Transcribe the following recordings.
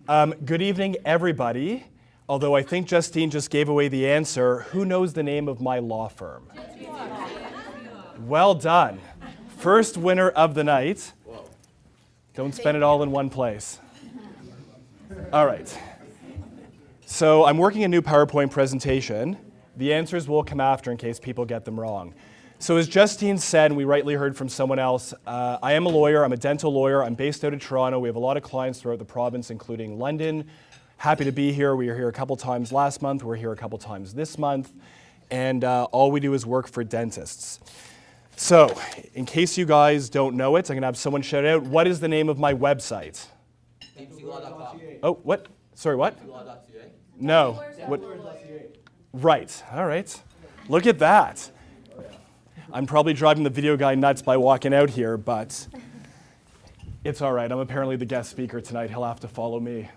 Good evening, everybody. Although I think Justine just gave away the answer, who knows the name of my law firm? Well done. First winner of the night. Don't spend it all in one place. All right. So I'm working a new PowerPoint presentation. The answers will come after in case people get them wrong. So as Justine said, and we rightly heard from someone else, I am a lawyer. I'm a dental lawyer. I'm based out of Toronto. We have a lot of clients throughout the province, including London. Happy to be here. We were here a couple times last month. We're here a couple times this month. And all we do is work for dentists. So in case you guys don't know it, I'm going to have someone shout out, what is the name of my website? Oh, what? Sorry, what? No. What? Right. All right. Look at that. I'm probably driving the video guy nuts by walking out here, but it's all right. I'm apparently the guest speaker tonight. He'll have to follow me.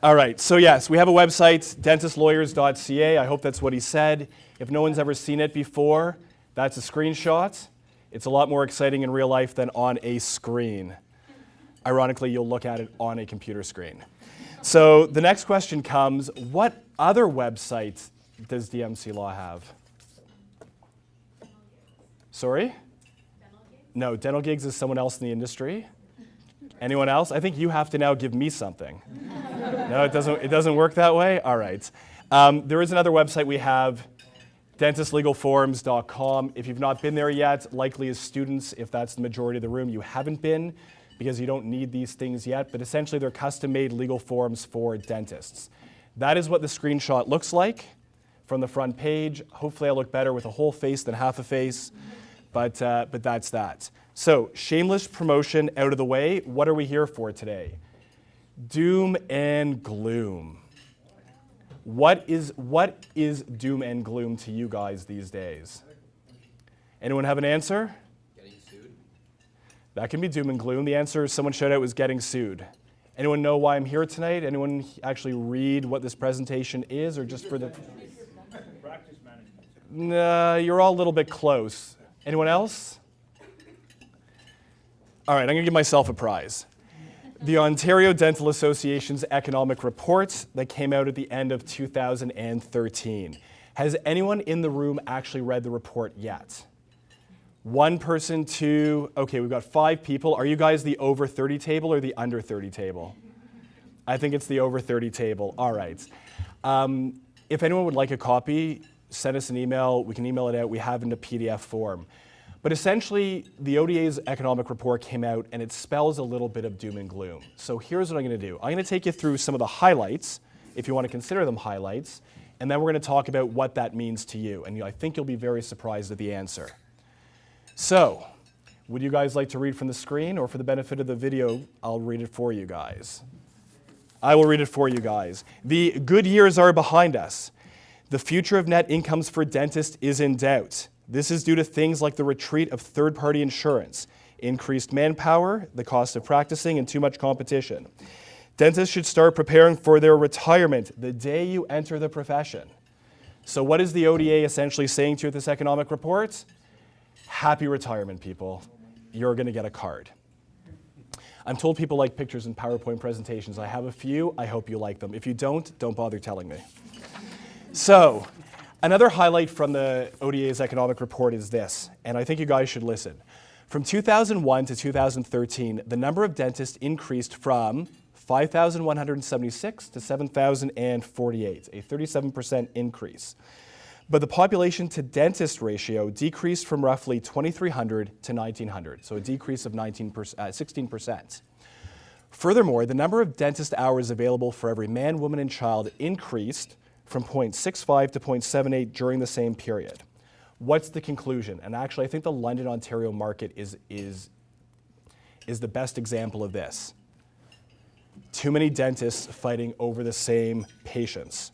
All right. So yes, we have a website, dentistlawyers.ca. I hope that's what he said. If no one's ever seen it before, that's a screenshot. It's a lot more exciting in real life than on a screen. Ironically, you'll look at it on a computer screen. So the next question comes, what other website does DMC Law have? Sorry? No, Dental Gigs is someone else in the industry. Anyone else? I think you have to now give me something. No, it doesn't work that way? All right. There is another website we have, dentistlegalforums.com. If you've not been there yet, likely as students, if that's the majority of the room, you haven't been because you don't need these things yet, but essentially they're custom-made legal forms for dentists. That is what the screenshot looks like from the front page. Hopefully I look better with a whole face than half a face, but that's that. So, shameless promotion out of the way. What are we here for today? Doom and gloom. What is doom and gloom to you guys these days? Anyone have an answer? Getting sued. That can be doom and gloom. The answer someone showed out was getting sued. Anyone know why I'm here tonight? Anyone actually read what this presentation is, or just for the... Practice management. Nah, you're all a little bit close. Anyone else? All right, I'm going to give myself a prize. The Ontario Dental Association's Economic Report that came out at the end of 2013. Has anyone in the room actually read the report yet? One person, two, okay, we've got 5 people. Are you guys the over 30 table or the under 30 table? I think it's the over 30 table. All right. If anyone would like a copy, send us an email. We can email it out. We have it in a PDF form. But essentially, the ODA's economic report came out, and it spells a little bit of doom and gloom. So here's what I'm going to do. I'm going to take you through some of the highlights, if you want to consider them highlights, and then we're going to talk about what that means to you. And I think you'll be very surprised at the answer. So, would you guys like to read from the screen, or for the benefit of the video, I'll read it for you guys. I will read it for you guys. The good years are behind us. The future of net incomes for dentists is in doubt. This is due to things like the retreat of third-party insurance, increased manpower, the cost of practicing, and too much competition. Dentists should start preparing for their retirement the day you enter the profession. So what is the ODA essentially saying to you with this economic report? Happy retirement, people. You're going to get a card. I'm told people like pictures and PowerPoint presentations. I have a few. I hope you like them. If you don't bother telling me. So, another highlight from the ODA's economic report is this, and I think you guys should listen. From 2001 to 2013, the number of dentists increased from 5,176 to 7,048, a 37% increase. But the population to dentist ratio decreased from roughly 2,300 to 1,900, so a decrease of 16%. Furthermore, the number of dentist hours available for every man, woman, and child increased from 0.65 to 0.78 during the same period. What's the conclusion? And actually, I think the London, Ontario market is the best example of this. Too many dentists fighting over the same patients.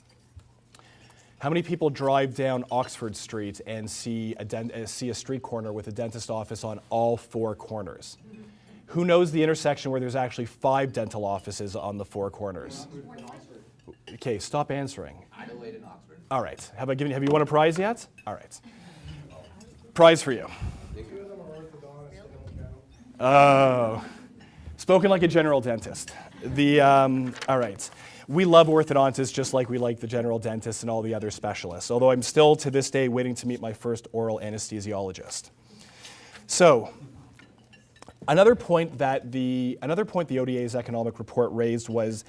How many people drive down Oxford Street and see a street corner with a dentist office on all 4 corners? Who knows the intersection where there's actually 5 dental offices on the 4 corners? Okay, stop answering. Adelaide and Oxford. All right. Have you won a prize yet? All right. Prize for you. Oh. Spoken like a general dentist. All right. We love orthodontists just like we like the general dentist and all the other specialists, although I'm still to this day waiting to meet my first oral anesthesiologist. So, another point the ODA's economic report raised was,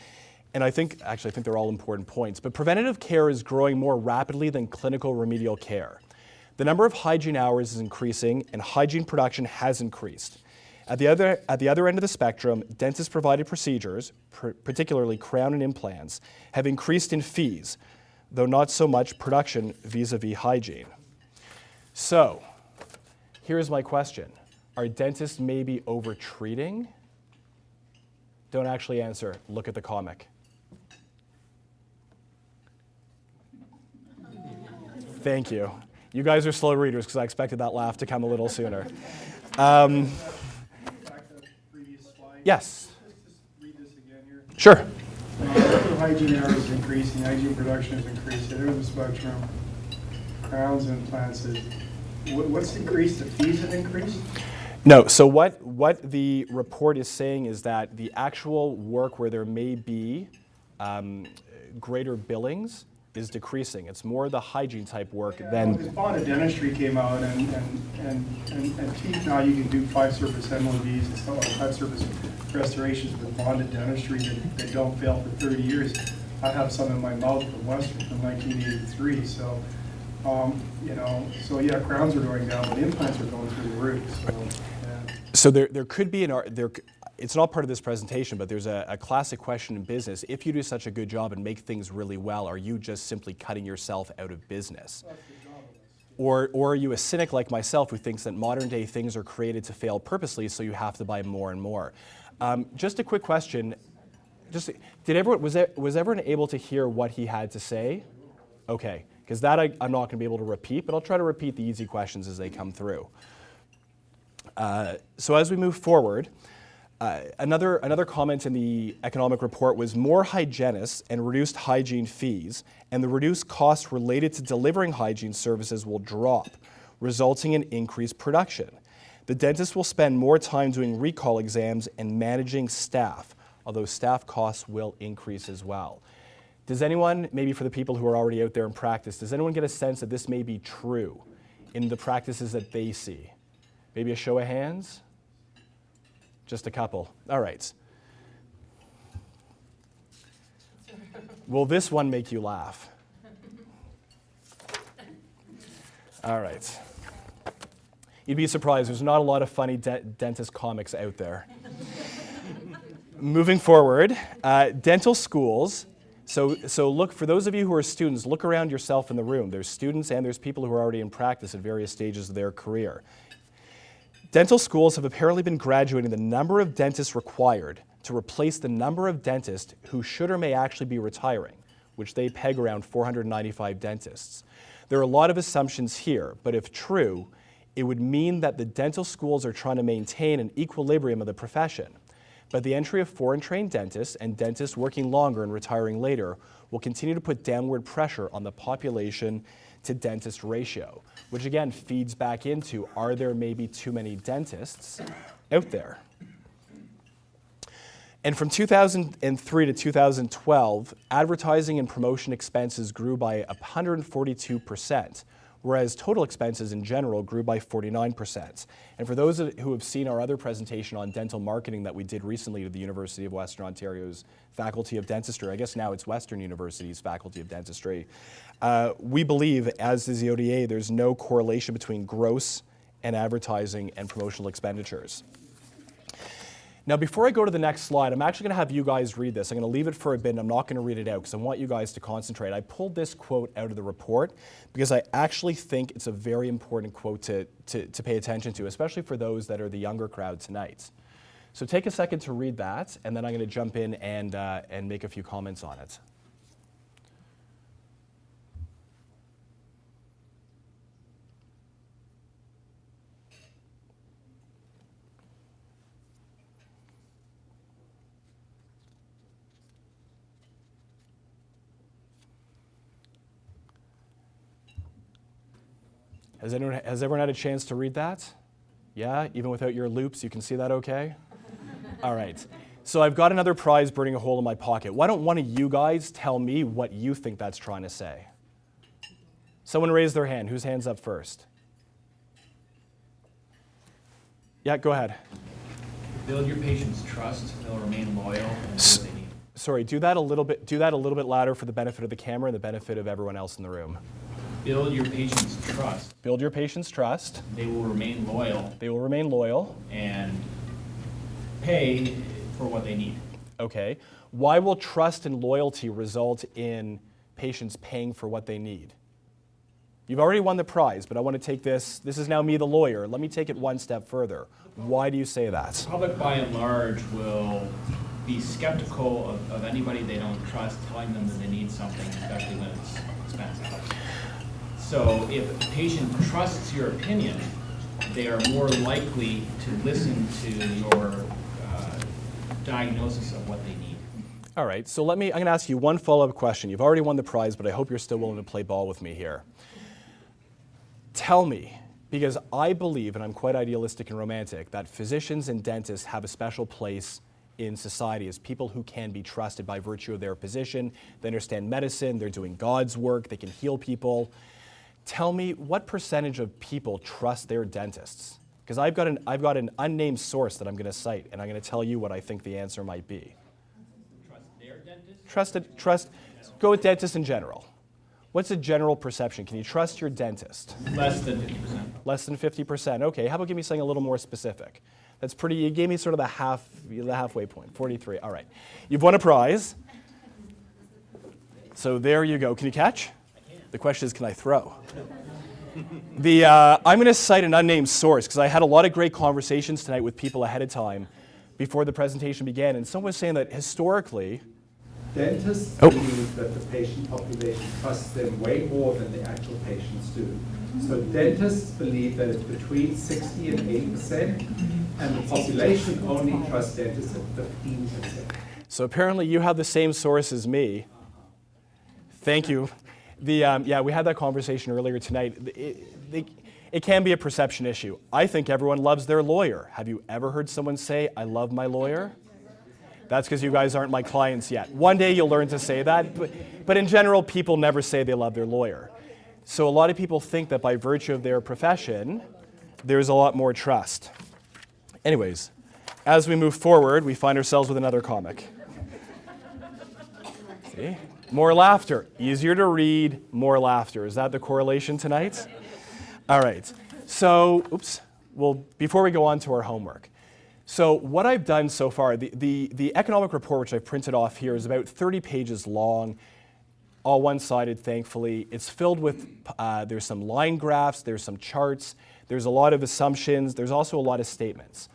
and I think they're all important points, but preventative care is growing more rapidly than clinical remedial care. The number of hygiene hours is increasing and hygiene production has increased. At the other end of the spectrum, dentist-provided procedures, particularly crown and implants, have increased in fees, though not so much production vis-a-vis hygiene. So, here's my question. Are dentists maybe over-treating? Don't actually answer. Look at the comic. Thank you. You guys are slow readers because I expected that laugh to come a little sooner. Yes. Let's just read this again here. Sure. Hygiene hours increasing, hygiene production is increasing, over the spectrum, crowns and implants. What's increased? The fees have increased? No, so what the report is saying is that the actual work where there may be greater billings is decreasing. It's more the hygiene type work than... Because bonded dentistry came out and teeth now you can do 5-surface MODs and stuff like 5-surface restorations with bonded dentistry that don't fail for 30 years. I have some in my mouth from Western from 1983, so so yeah, crowns are going down, but implants are going through the roof. So, yeah. So there could be it's not part of this presentation, but there's a classic question in business. If you do such a good job and make things really well, are you just simply cutting yourself out of business? Or are you a cynic like myself who thinks that modern day things are created to fail purposely, so you have to buy more and more? Just a quick question. Was everyone able to hear what he had to say? Okay, because that I'm not going to be able to repeat, but I'll try to repeat the easy questions as they come through. So as we move forward, another comment in the economic report was more hygienists and reduced hygiene fees, and the reduced costs related to delivering hygiene services will drop, resulting in increased production. The dentist will spend more time doing recall exams and managing staff, although staff costs will increase as well. Does anyone, maybe for the people who are already out there in practice, does anyone get a sense that this may be true in the practices that they see? Maybe a show of hands? Just a couple. All right. Will this one make you laugh? All right. You'd be surprised. There's not a lot of funny dentist comics out there. Moving forward, dental schools. So look, for those of you who are students, look around yourself in the room. There's students and there's people who are already in practice at various stages of their career. Dental schools have apparently been graduating the number of dentists required to replace the number of dentists who should or may actually be retiring, which they peg around 495 dentists. There are a lot of assumptions here, but if true, it would mean that the dental schools are trying to maintain an equilibrium of the profession. But the entry of foreign-trained dentists and dentists working longer and retiring later will continue to put downward pressure on the population to dentist ratio, which again feeds back into, are there maybe too many dentists out there? And from 2003 to 2012, advertising and promotion expenses grew by 142%, whereas total expenses in general grew by 49%. And for those who have seen our other presentation on dental marketing that we did recently to the University of Western Ontario's Faculty of Dentistry, I guess now it's Western University's Faculty of Dentistry, we believe, as is the ODA, there's no correlation between gross and advertising and promotional expenditures. Now, before I go to the next slide, I'm actually going to have you guys read this. I'm going to leave it for a bit, and I'm not going to read it out because I want you guys to concentrate. I pulled this quote out of the report because I actually think it's a very important quote to pay attention to, especially for those that are the younger crowd tonight. So take a second to read that, and then I'm going to jump in and make a few comments on it. Has everyone had a chance to read that? Yeah, even without your loops, you can see that okay? All right. So I've got another prize burning a hole in my pocket. Why don't one of you guys tell me what you think that's trying to say? Someone raise their hand. Whose hand's up first? Yeah, go ahead. Build your patients' trust. They'll remain loyal and do what they need. Sorry, do that a little bit louder for the benefit of the camera and the benefit of everyone else in the room. Build your patients' trust. Build your patients' trust. They will remain loyal They will remain loyal. and pay for what they need. Okay. Why will trust and loyalty result in patients paying for what they need? You've already won the prize, but I want to take this. This is now me, the lawyer. Let me take it one step further. Why do you say that? The public, by and large, will be skeptical of anybody they don't trust telling them that they need something, especially when it's expensive. So if a patient trusts your opinion, they are more likely to listen to your diagnosis of what they need. All right, so I'm going to ask you one follow-up question. You've already won the prize, but I hope you're still willing to play ball with me here. Tell me, because I believe, and I'm quite idealistic and romantic, that physicians and dentists have a special place in society as people who can be trusted by virtue of their position. They understand medicine, they're doing God's work, they can heal people. Tell me, what percentage of people trust their dentists? Because I've got an unnamed source that I'm going to cite, and I'm going to tell you what I think the answer might be. Trust their dentist? Trust, go with dentists in general. What's a general perception? Can you trust your dentist? Less than 50%. Less than 50%. Okay, how about give me something a little more specific? That's pretty, you gave me sort of the halfway point, 43. All right. You've won a prize. So there you go. Can you catch? I can. The question is, can I throw? I'm going to cite an unnamed source because I had a lot of great conversations tonight with people ahead of time before the presentation began, and someone was saying that historically, dentists believe that the patient population trusts them way more than the actual patients do. So dentists believe that it's between 60 and 80%, and the population only trusts dentists at 15%. So apparently you have the same source as me. Thank you. Yeah, we had that conversation earlier tonight. It can be a perception issue. I think everyone loves their lawyer. Have you ever heard someone say, "I love my lawyer"? That's because you guys aren't my clients yet. One day you'll learn to say that, but in general, people never say they love their lawyer. So a lot of people think that by virtue of their profession, there's a lot more trust. Anyways, as we move forward, we find ourselves with another comic. See? More laughter. Easier to read, more laughter. Is that the correlation tonight? All right. So, before we go on to our homework. So what I've done so far, the economic report, which I've printed off here, is about 30 pages long, all one-sided, thankfully. It's filled with, there's some line graphs, there's some charts, there's a lot of assumptions, there's also a lot of statements.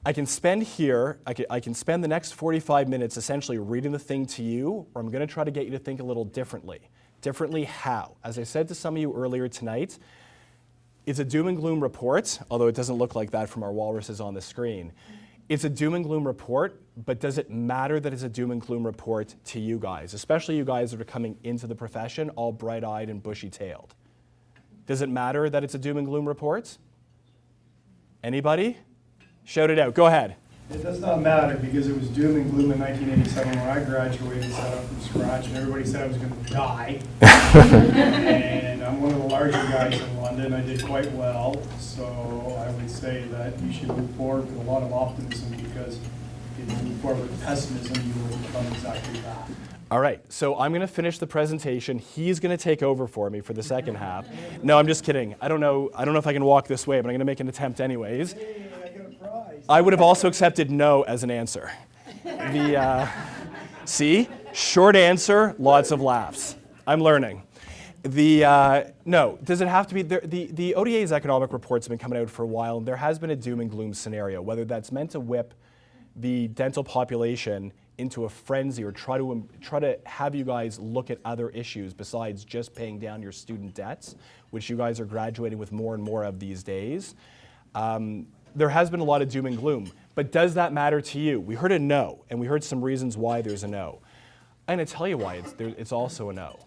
I can spend the next 45 minutes essentially reading the thing to you, or I'm going to try to get you to think a little differently. Differently how? As I said to some of you earlier tonight, it's a doom and gloom report, although it doesn't look like that from our walruses on the screen. It's a doom and gloom report, but does it matter that it's a doom and gloom report to you guys, especially you guys that are coming into the profession all bright-eyed and bushy-tailed? Does it matter that it's a doom and gloom report? Anybody? Shout it out. Go ahead. It does not matter because it was doom and gloom in 1987 when I graduated, set up from scratch, and everybody said I was going to die. And I'm one of the larger guys in London. I did quite well, so I would say that you should move forward with a lot of optimism because if you move forward with pessimism, you will become exactly that. All right, so I'm going to finish the presentation. He's going to take over for me for the second half. No, I'm just kidding. I don't know if I can walk this way, but I'm going to make an attempt anyways. I would have also accepted no as an answer. See? Short answer, lots of laughs. I'm learning. No, does it have to be? The ODA's economic report's been coming out for a while, and there has been a doom and gloom scenario, whether that's meant to whip the dental population into a frenzy or try to have you guys look at other issues besides just paying down your student debts, which you guys are graduating with more and more of these days. There has been a lot of doom and gloom, but does that matter to you? We heard a no, and we heard some reasons why there's a no. I'm going to tell you why it's also a no.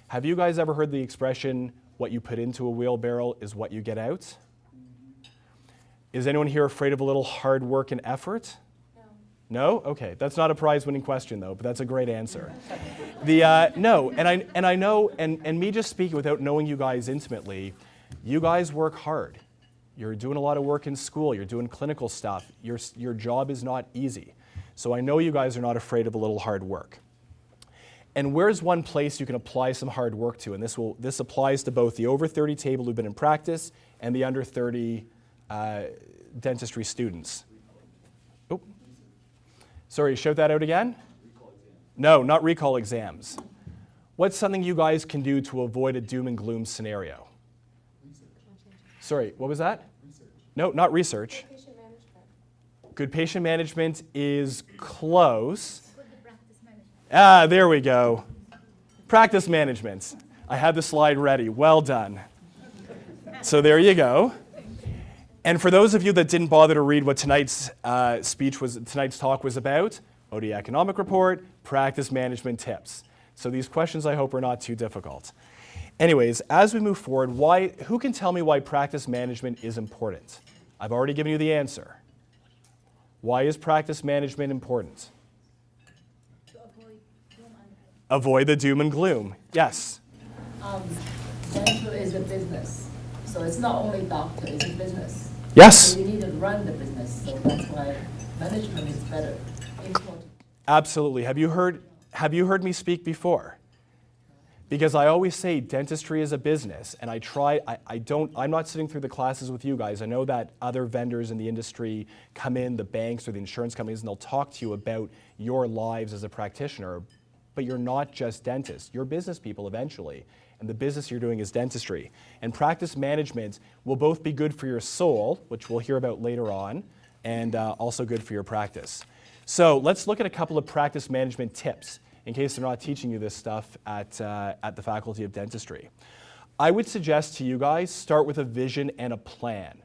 Have you guys ever heard the expression, what you put into a wheelbarrow is what you get out? Is anyone here afraid of a little hard work and effort? No? Okay, that's not a prize-winning question though, but that's a great answer. No, and I know, and me just speaking without knowing you guys intimately, you guys work hard. You're doing a lot of work in school, you're doing clinical stuff. Your job is not easy. So I know you guys are not afraid of a little hard work. And where's one place you can apply some hard work to? And this applies to both the over 30 table who've been in practice and the under 30 dentistry students. Oh, sorry, shout that out again? No, not recall exams. What's something you guys can do to avoid a doom and gloom scenario? Sorry, what was that? Research. No, not research. Good patient management. Good patient management is close. Good practice management. Ah, there we go. Practice management. I had the slide ready. Well done. So there you go. And for those of you that didn't bother to read what tonight's talk was about, ODA Economic Report, practice management tips. So these questions I hope are not too difficult. Anyways, as we move forward, who can tell me why practice management is important? I've already given you the answer. Why is practice management important? To avoid doom and gloom. Avoid the doom and gloom. Yes. Dental is a business, so it's not only doctor, it's a business. Yes. So you need to run the business, so that's why management is better, important. Absolutely. Have you heard me speak before? Because I always say dentistry is a business, and I'm not sitting through the classes with you guys. I know that other vendors in the industry come in, the banks or the insurance companies, and they'll talk to you about your lives as a practitioner, but you're not just dentists. You're business people eventually, and the business you're doing is dentistry. And practice management will both be good for your soul, which we'll hear about later on, and also good for your practice. So let's look at a couple of practice management tips in case they're not teaching you this stuff at the Faculty of Dentistry. I would suggest to you guys, start with a vision and a plan.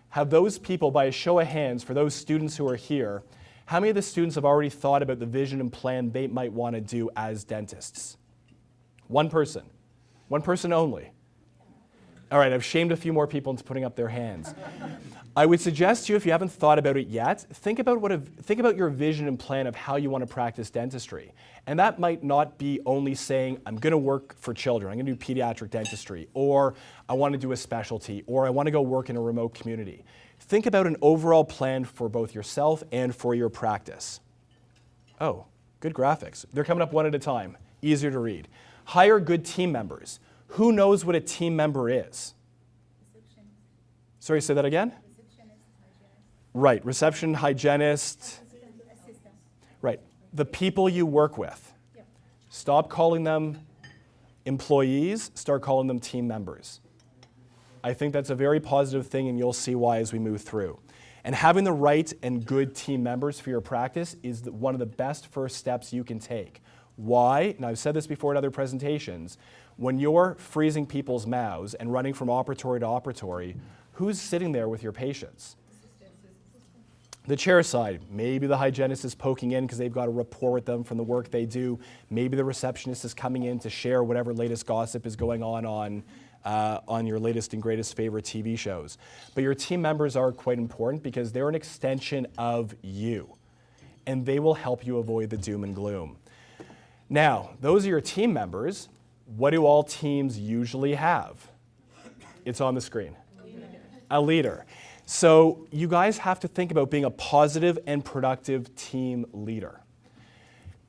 Have those people, by a show of hands, for those students who are here, how many of the students have already thought about the vision and plan they might want to do as dentists? One person. One person only. All right, I've shamed a few more people into putting up their hands. I would suggest to you, if you haven't thought about it yet, think about your vision and plan of how you want to practice dentistry. And that might not be only saying, I'm going to work for children, I'm going to do pediatric dentistry, or I want to do a specialty, or I want to go work in a remote community. Think about an overall plan for both yourself and for your practice. Oh, good graphics. They're coming up one at a time, easier to read. Hire good team members. Who knows what a team member is? Receptionist. Sorry, say that again? Receptionist, hygienist. Right, reception, hygienist. Assistant. Right, the people you work with. Yeah. Stop calling them employees, start calling them team members. I think that's a very positive thing, and you'll see why as we move through. And having the right and good team members for your practice is one of the best first steps you can take. Why? And I've said this before in other presentations, when you're freezing people's mouths and running from operatory to operatory, who's sitting there with your patients? The chair side. Maybe the hygienist is poking in because they've got a rapport with them from the work they do. Maybe the receptionist is coming in to share whatever latest gossip is going on your latest and greatest favorite TV shows. But your team members are quite important because they're an extension of you, and they will help you avoid the doom and gloom. Now, those are your team members. What do all teams usually have? It's on the screen. A leader. So you guys have to think about being a positive and productive team leader.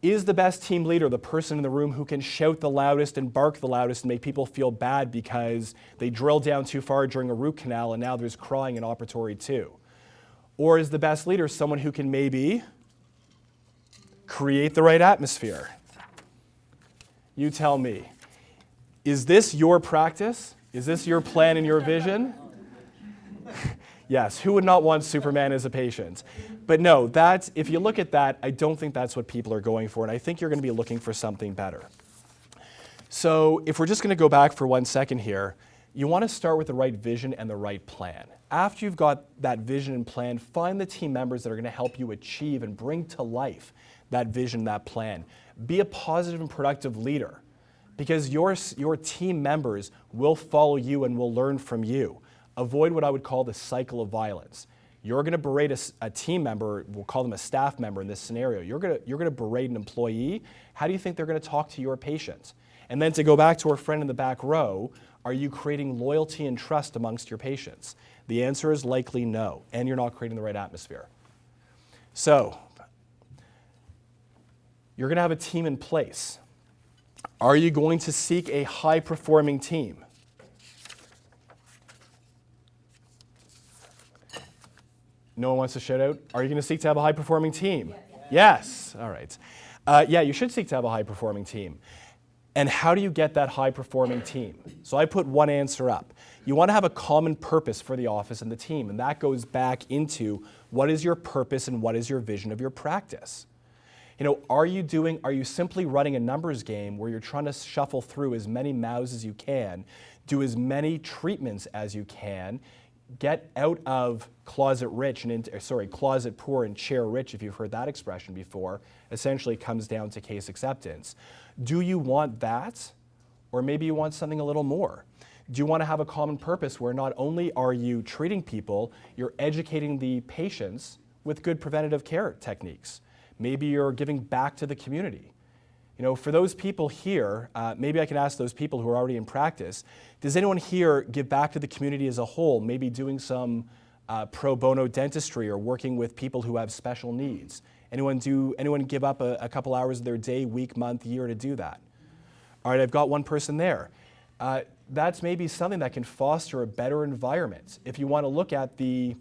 Is the best team leader the person in the room who can shout the loudest and bark the loudest and make people feel bad because they drilled down too far during a root canal and now there's crying in operatory 2? Or is the best leader someone who can maybe create the right atmosphere? You tell me. Is this your practice? Is this your plan and your vision? Yes, who would not want Superman as a patient? But no, if you look at that, I don't think that's what people are going for, and I think you're going to be looking for something better. So if we're just going to go back for 1 second here, you want to start with the right vision and the right plan. After you've got that vision and plan, find the team members that are going to help you achieve and bring to life that vision, that plan. Be a positive and productive leader, because your team members will follow you and will learn from you. Avoid what I would call the cycle of violence. You're going to berate a team member, we'll call them a staff member in this scenario. You're going to berate an employee. How do you think they're going to talk to your patient? And then to go back to our friend in the back row, are you creating loyalty and trust amongst your patients? The answer is likely no, and you're not creating the right atmosphere. So, you're going to have a team in place. Are you going to seek a high-performing team? No one wants to shout out. Are you going to seek to have a high-performing team? Yes. All right. Yeah, you should seek to have a high-performing team. And how do you get that high-performing team? So I put one answer up. You want to have a common purpose for the office and the team, and that goes back into what is your purpose and what is your vision of your practice. You know, are you simply running a numbers game where you're trying to shuffle through as many mouths as you can, do as many treatments as you can, get out of closet rich and into, closet poor and chair rich, if you've heard that expression before, essentially comes down to case acceptance. Do you want that? Or maybe you want something a little more. Do you want to have a common purpose where not only are you treating people, you're educating the patients with good preventative care techniques? Maybe you're giving back to the community. You know, for those people here, maybe I can ask those people who are already in practice, does anyone here give back to the community as a whole, maybe doing some pro bono dentistry or working with people who have special needs? Anyone give up a couple hours of their day, week, month, year to do that? All right, I've got one person there. That's maybe something that can foster a better environment. If you want to look at the,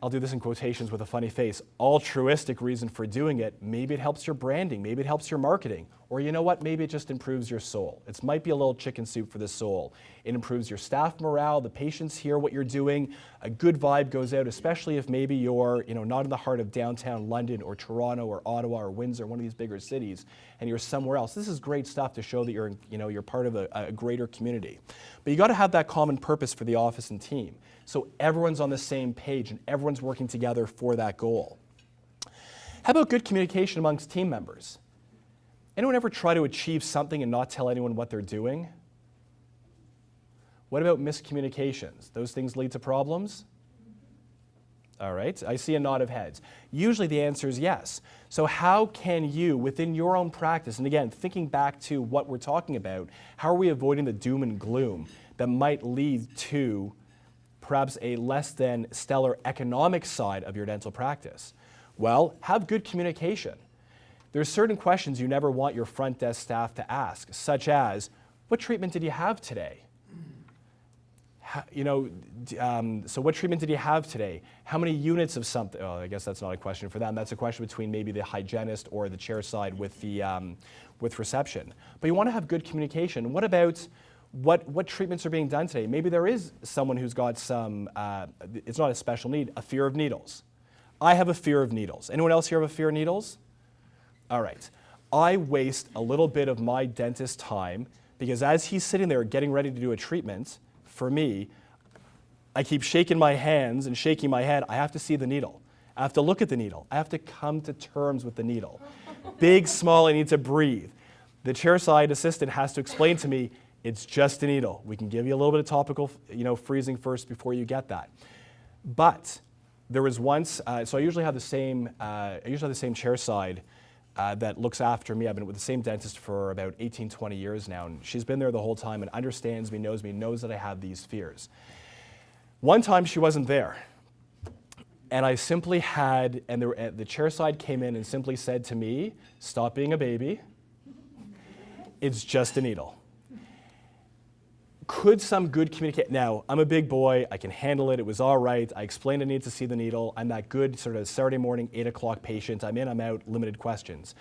I'll do this in quotations with a funny face, altruistic reason for doing it, maybe it helps your branding, maybe it helps your marketing, or you know what, maybe it just improves your soul. It might be a little chicken soup for the soul. It improves your staff morale, the patients hear what you're doing, a good vibe goes out, especially if maybe you're not in the heart of downtown London or Toronto or Ottawa or Windsor, one of these bigger cities, and you're somewhere else. This is great stuff to show that you're part of a greater community. But you got to have that common purpose for the office and team. So everyone's on the same page and everyone's working together for that goal. How about good communication amongst team members? Anyone ever try to achieve something and not tell anyone what they're doing? What about miscommunications? Those things lead to problems? All right, I see a nod of heads. Usually the answer is yes. So how can you, within your own practice, and again, thinking back to what we're talking about, how are we avoiding the doom and gloom that might lead to perhaps a less than stellar economic side of your dental practice? Well, have good communication. There's certain questions you never want your front desk staff to ask, such as, what treatment did you have today? So what treatment did you have today? How many units of something? Oh, I guess that's not a question for them. That's a question between maybe the hygienist or the chair side with with reception. But you want to have good communication. What about what treatments are being done today? Maybe there is someone who's got some, it's not a special need, a fear of needles. I have a fear of needles. Anyone else here have a fear of needles? All right. I waste a little bit of my dentist time because as he's sitting there getting ready to do a treatment, for me, I keep shaking my hands and shaking my head. I have to see the needle. I have to look at the needle. I have to come to terms with the needle. Big, small, I need to breathe. The chairside assistant has to explain to me, it's just a needle. We can give you a little bit of topical, freezing first before you get that. But there was once, so I usually have the same chairside that looks after me. I've been with the same dentist for about 18, 20 years now, and she's been there the whole time and understands me, knows that I have these fears. One time she wasn't there, and I simply had, and the chairside came in and simply said to me, stop being a baby, it's just a needle. Could some good communicate? Now, I'm a big boy, I can handle it, it was all right, I explained I need to see the needle, I'm that good sort of Saturday morning, 8 o'clock patient, I'm in, I'm out, limited questions.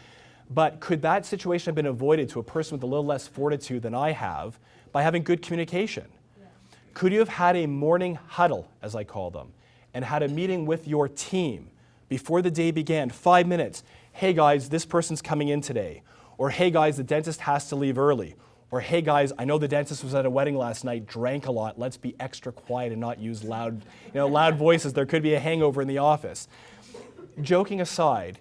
But could that situation have been avoided to a person with a little less fortitude than I have by having good communication? Yeah. Could you have had a morning huddle, as I call them, and had a meeting with your team before the day began, 5 minutes, hey guys, this person's coming in today, or hey guys, the dentist has to leave early, or hey guys, I know the dentist was at a wedding last night, drank a lot, let's be extra quiet and not use loud voices. There could be a hangover in the office. Joking aside,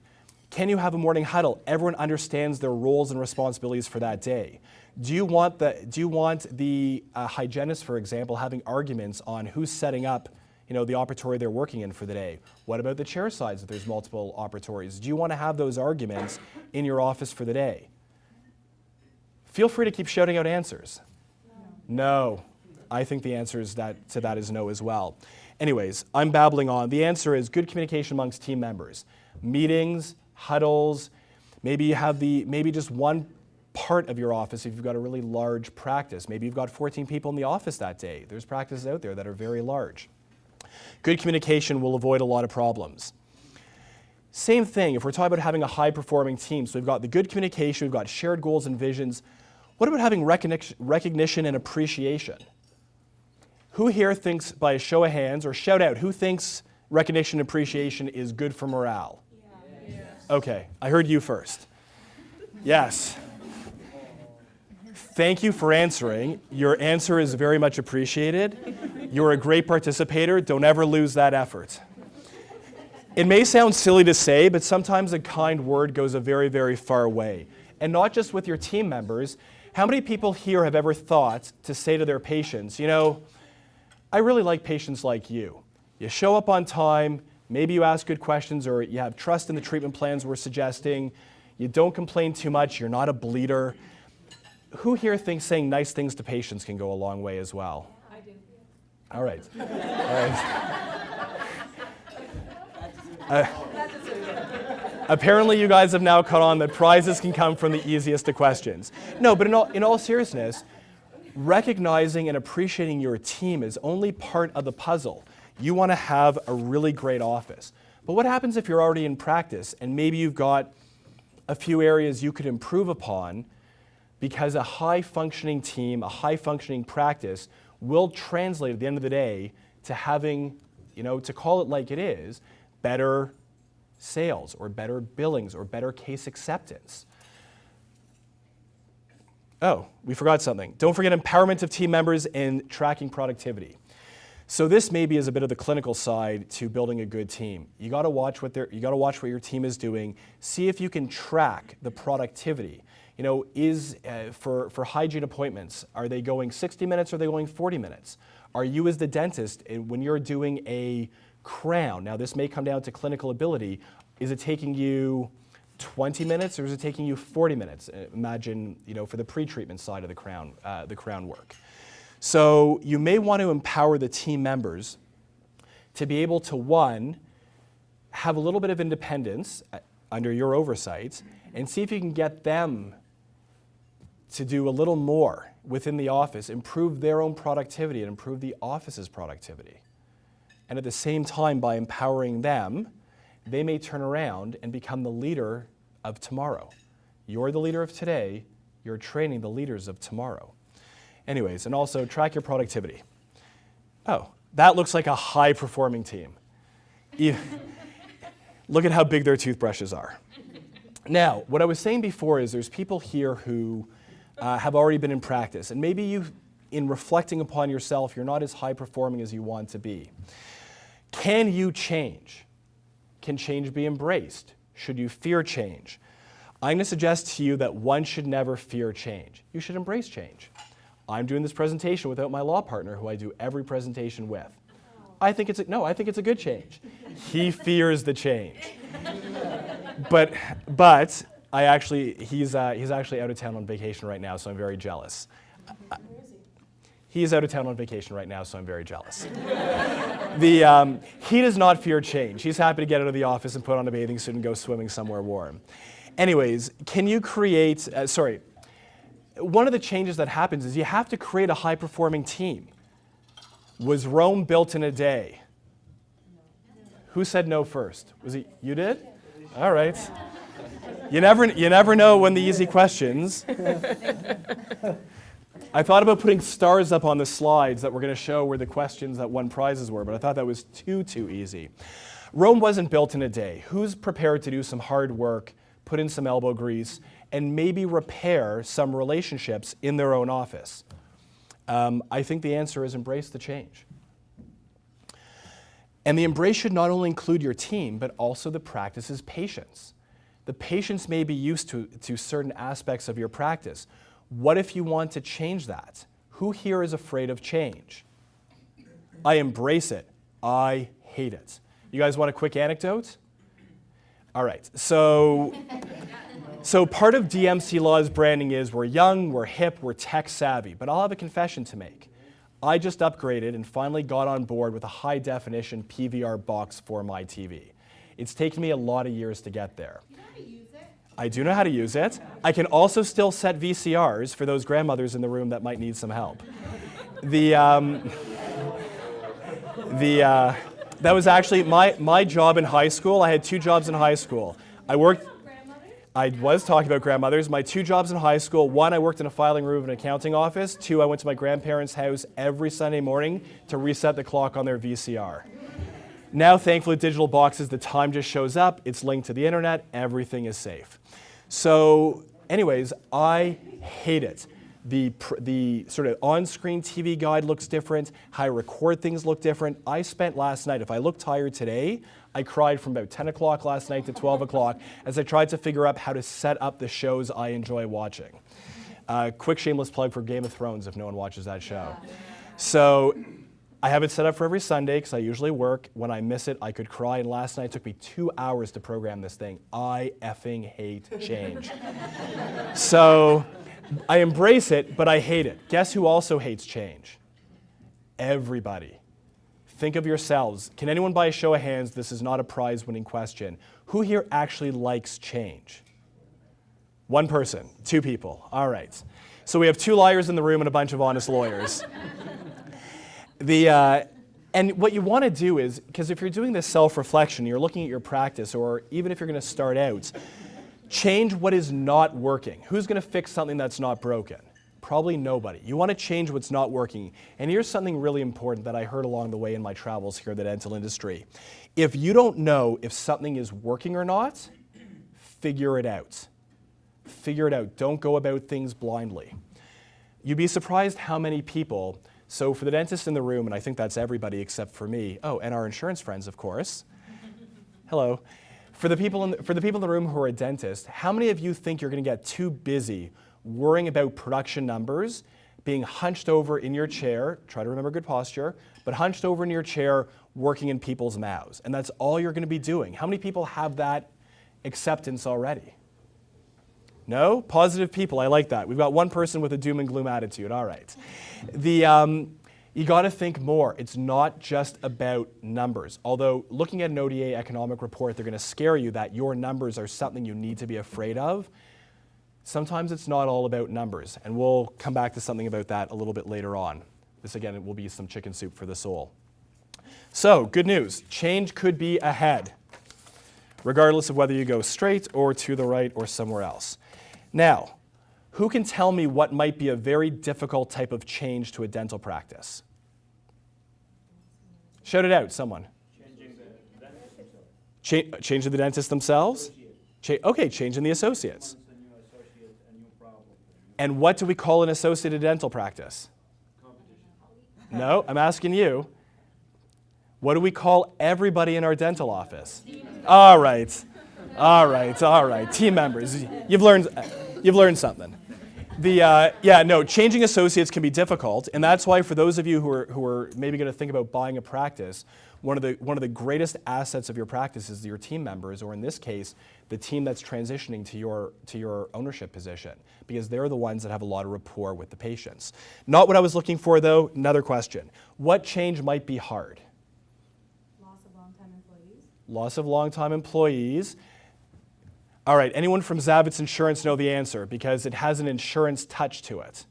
can you have a morning huddle? Everyone understands their roles and responsibilities for that day. Do you want the hygienist, for example, having arguments on who's setting up the operatory they're working in for the day? What about the chair sides if there's multiple operatories? Do you want to have those arguments in your office for the day? Feel free to keep shouting out answers. No. I think the answer to that is no as well. Anyways, I'm babbling on. The answer is good communication amongst team members. Meetings, huddles, maybe you have maybe just one part of your office if you've got a really large practice. Maybe you've got 14 people in the office that day. There's practices out there that are very large. Good communication will avoid a lot of problems. Same thing, if we're talking about having a high-performing team, so we've got the good communication, we've got shared goals and visions. What about having recognition and appreciation? Who here thinks, by a show of hands, or shout out, who thinks recognition and appreciation is good for morale? Yeah. Okay, I heard you first. Yes. Thank you for answering. Your answer is very much appreciated. You're a great participator. Don't ever lose that effort. It may sound silly to say, but sometimes a kind word goes a very, very far way. And not just with your team members. How many people here have ever thought to say to their patients, I really like patients like you. You show up on time, maybe you ask good questions, or you have trust in the treatment plans we're suggesting. You don't complain too much, you're not a bleeder. Who here thinks saying nice things to patients can go a long way as well? I do. All right. All right. Apparently you guys have now caught on that prizes can come from the easiest of questions. No, but in all seriousness, recognizing and appreciating your team is only part of the puzzle. You want to have a really great office. But what happens if you're already in practice and maybe you've got a few areas you could improve upon, because a high-functioning team, a high-functioning practice will translate at the end of the day to having, to call it like it is, better sales or better billings or better case acceptance. Oh, we forgot something. Don't forget empowerment of team members and tracking productivity. So this maybe is a bit of the clinical side to building a good team. You got to watch what your team is doing. See if you can track the productivity. For hygiene appointments, are they going 60 minutes or are they going 40 minutes? Are you as the dentist, when you're doing a crown, now this may come down to clinical ability, is it taking you 20 minutes or is it taking you 40 minutes? Imagine, for the pre-treatment side of the crown work. So you may want to empower the team members to be able to, one, have a little bit of independence under your oversight and see if you can get them to do a little more within the office, improve their own productivity and improve the office's productivity. And at the same time, by empowering them, they may turn around and become the leader of tomorrow. You're the leader of today, you're training the leaders of tomorrow. Anyways, and also track your productivity. Oh, that looks like a high-performing team. Look at how big their toothbrushes are. Now, what I was saying before is there's people here who have already been in practice, and maybe you, in reflecting upon yourself, you're not as high-performing as you want to be. Can you change? Can change be embraced? Should you fear change? I'm going to suggest to you that one should never fear change. You should embrace change. I'm doing this presentation without my law partner, who I do every presentation with. I think it's a good change. He fears the change. But he's actually out of town on vacation right now, so I'm very jealous. He is out of town on vacation right now, so I'm very jealous. He does not fear change. He's happy to get out of the office and put on a bathing suit and go swimming somewhere warm. Anyways, can you create, one of the changes that happens is you have to create a high-performing team. Was Rome built in a day? Who said no first? Was it you did? All right. You never know when the easy questions. I thought about putting stars up on the slides that were going to show where the questions that won prizes were, but I thought that was too easy. Rome wasn't built in a day. Who's prepared to do some hard work, put in some elbow grease, and maybe repair some relationships in their own office? I think the answer is embrace the change. And the embrace should not only include your team, but also the practice's patients. The patients may be used to certain aspects of your practice. What if you want to change that? Who here is afraid of change? I embrace it. I hate it. You guys want a quick anecdote? All right, so part of DMC Law's branding is we're young, we're hip, we're tech savvy, but I'll have a confession to make. I just upgraded and finally got on board with a high definition PVR box for my TV. It's taken me a lot of years to get there. You know how to use it? I do know how to use it. I can also still set VCRs for those grandmothers in the room that might need some help. That was actually my job in high school. I had 2 jobs in high school. I was talking about grandmothers. My 2 jobs in high school, 1, I worked in a filing room of an accounting office. 2, I went to my grandparents' house every Sunday morning to reset the clock on their VCR. Now, thankfully, digital boxes, the time just shows up. It's linked to the internet. Everything is safe. So anyways, I hate it. The sort of on-screen TV guide looks different. How I record things look different. I spent last night, if I look tired today, I cried from about 10 o'clock last night to 12 o'clock as I tried to figure out how to set up the shows I enjoy watching. Quick shameless plug for Game of Thrones if no one watches that show. So I have it set up for every Sunday because I usually work. When I miss it, I could cry. And last night it took me 2 hours to program this thing. I effing hate change. So I embrace it, but I hate it. Guess who also hates change? Everybody. Think of yourselves. Can anyone, by a show of hands, this is not a prize-winning question, who here actually likes change? 1 person, 2 people. All right. So we have 2 liars in the room and a bunch of honest lawyers. And what you want to do is, because if you're doing this self-reflection, you're looking at your practice, or even if you're going to start out, change what is not working. Who's going to fix something that's not broken? Probably nobody. You want to change what's not working. And here's something really important that I heard along the way in my travels here in the dental industry. If you don't know if something is working or not, figure it out. Figure it out. Don't go about things blindly. You'd be surprised how many people, so for the dentists in the room, and I think that's everybody except for me, oh, and our insurance friends, of course. Hello. For the people in the room who are a dentist, how many of you think you're going to get too busy worrying about production numbers, being hunched over in your chair, try to remember good posture, but hunched over in your chair working in people's mouths? And that's all you're going to be doing. How many people have that acceptance already? No? Positive people, I like that. We've got 1 person with a doom and gloom attitude, all right. You got to think more. It's not just about numbers. Although looking at an ODA Economic Report, they're going to scare you that your numbers are something you need to be afraid of. Sometimes it's not all about numbers, and we'll come back to something about that a little bit later on. This, again, it will be some chicken soup for the soul. So, good news. Change could be ahead, regardless of whether you go straight or to the right or somewhere else. Now, who can tell me what might be a very difficult type of change to a dental practice? Shout it out, someone. Changing the dentist themselves? Okay, changing the associates. And what do we call an associated dental practice? No, I'm asking you. What do we call everybody in our dental office? All right. All right, all right. Team members. You've learned something. Changing associates can be difficult, and that's why for those of you who are maybe going to think about buying a practice, one of the greatest assets of your practice is your team members, or in this case, the team that's transitioning to your ownership position, because they're the ones that have a lot of rapport with the patients. Not what I was looking for, though. Another question. What change might be hard? Loss of long-time employees. Loss of long-time employees. All right, anyone from Zavitz Insurance know the answer because it has an insurance touch to it.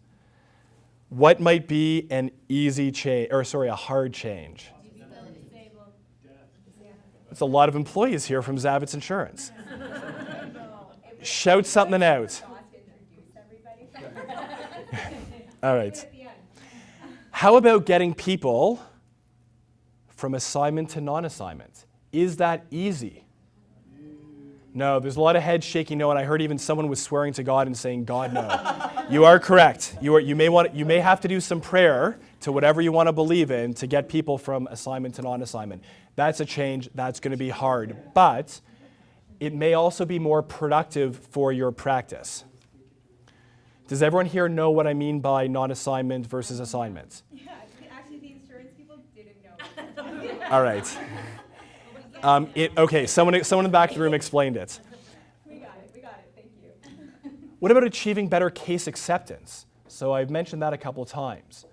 What might be an easy change, a hard change? It's a lot of employees here from Zavitz Insurance. Shout something out. All right. How about getting people from assignment to non-assignment? Is that easy? No, there's a lot of heads shaking no, and I heard even someone was swearing to God and saying, God, no. You are correct. You may have to do some prayer to whatever you want to believe in to get people from assignment to non-assignment. That's a change. That's going to be hard. But it may also be more productive for your practice. Does everyone here know what I mean by non-assignment versus assignment? Yeah, actually the insurance people didn't know. All right. Okay, someone in the back of the room explained it. We got it, thank you. What about achieving better case acceptance? So I've mentioned that a couple times.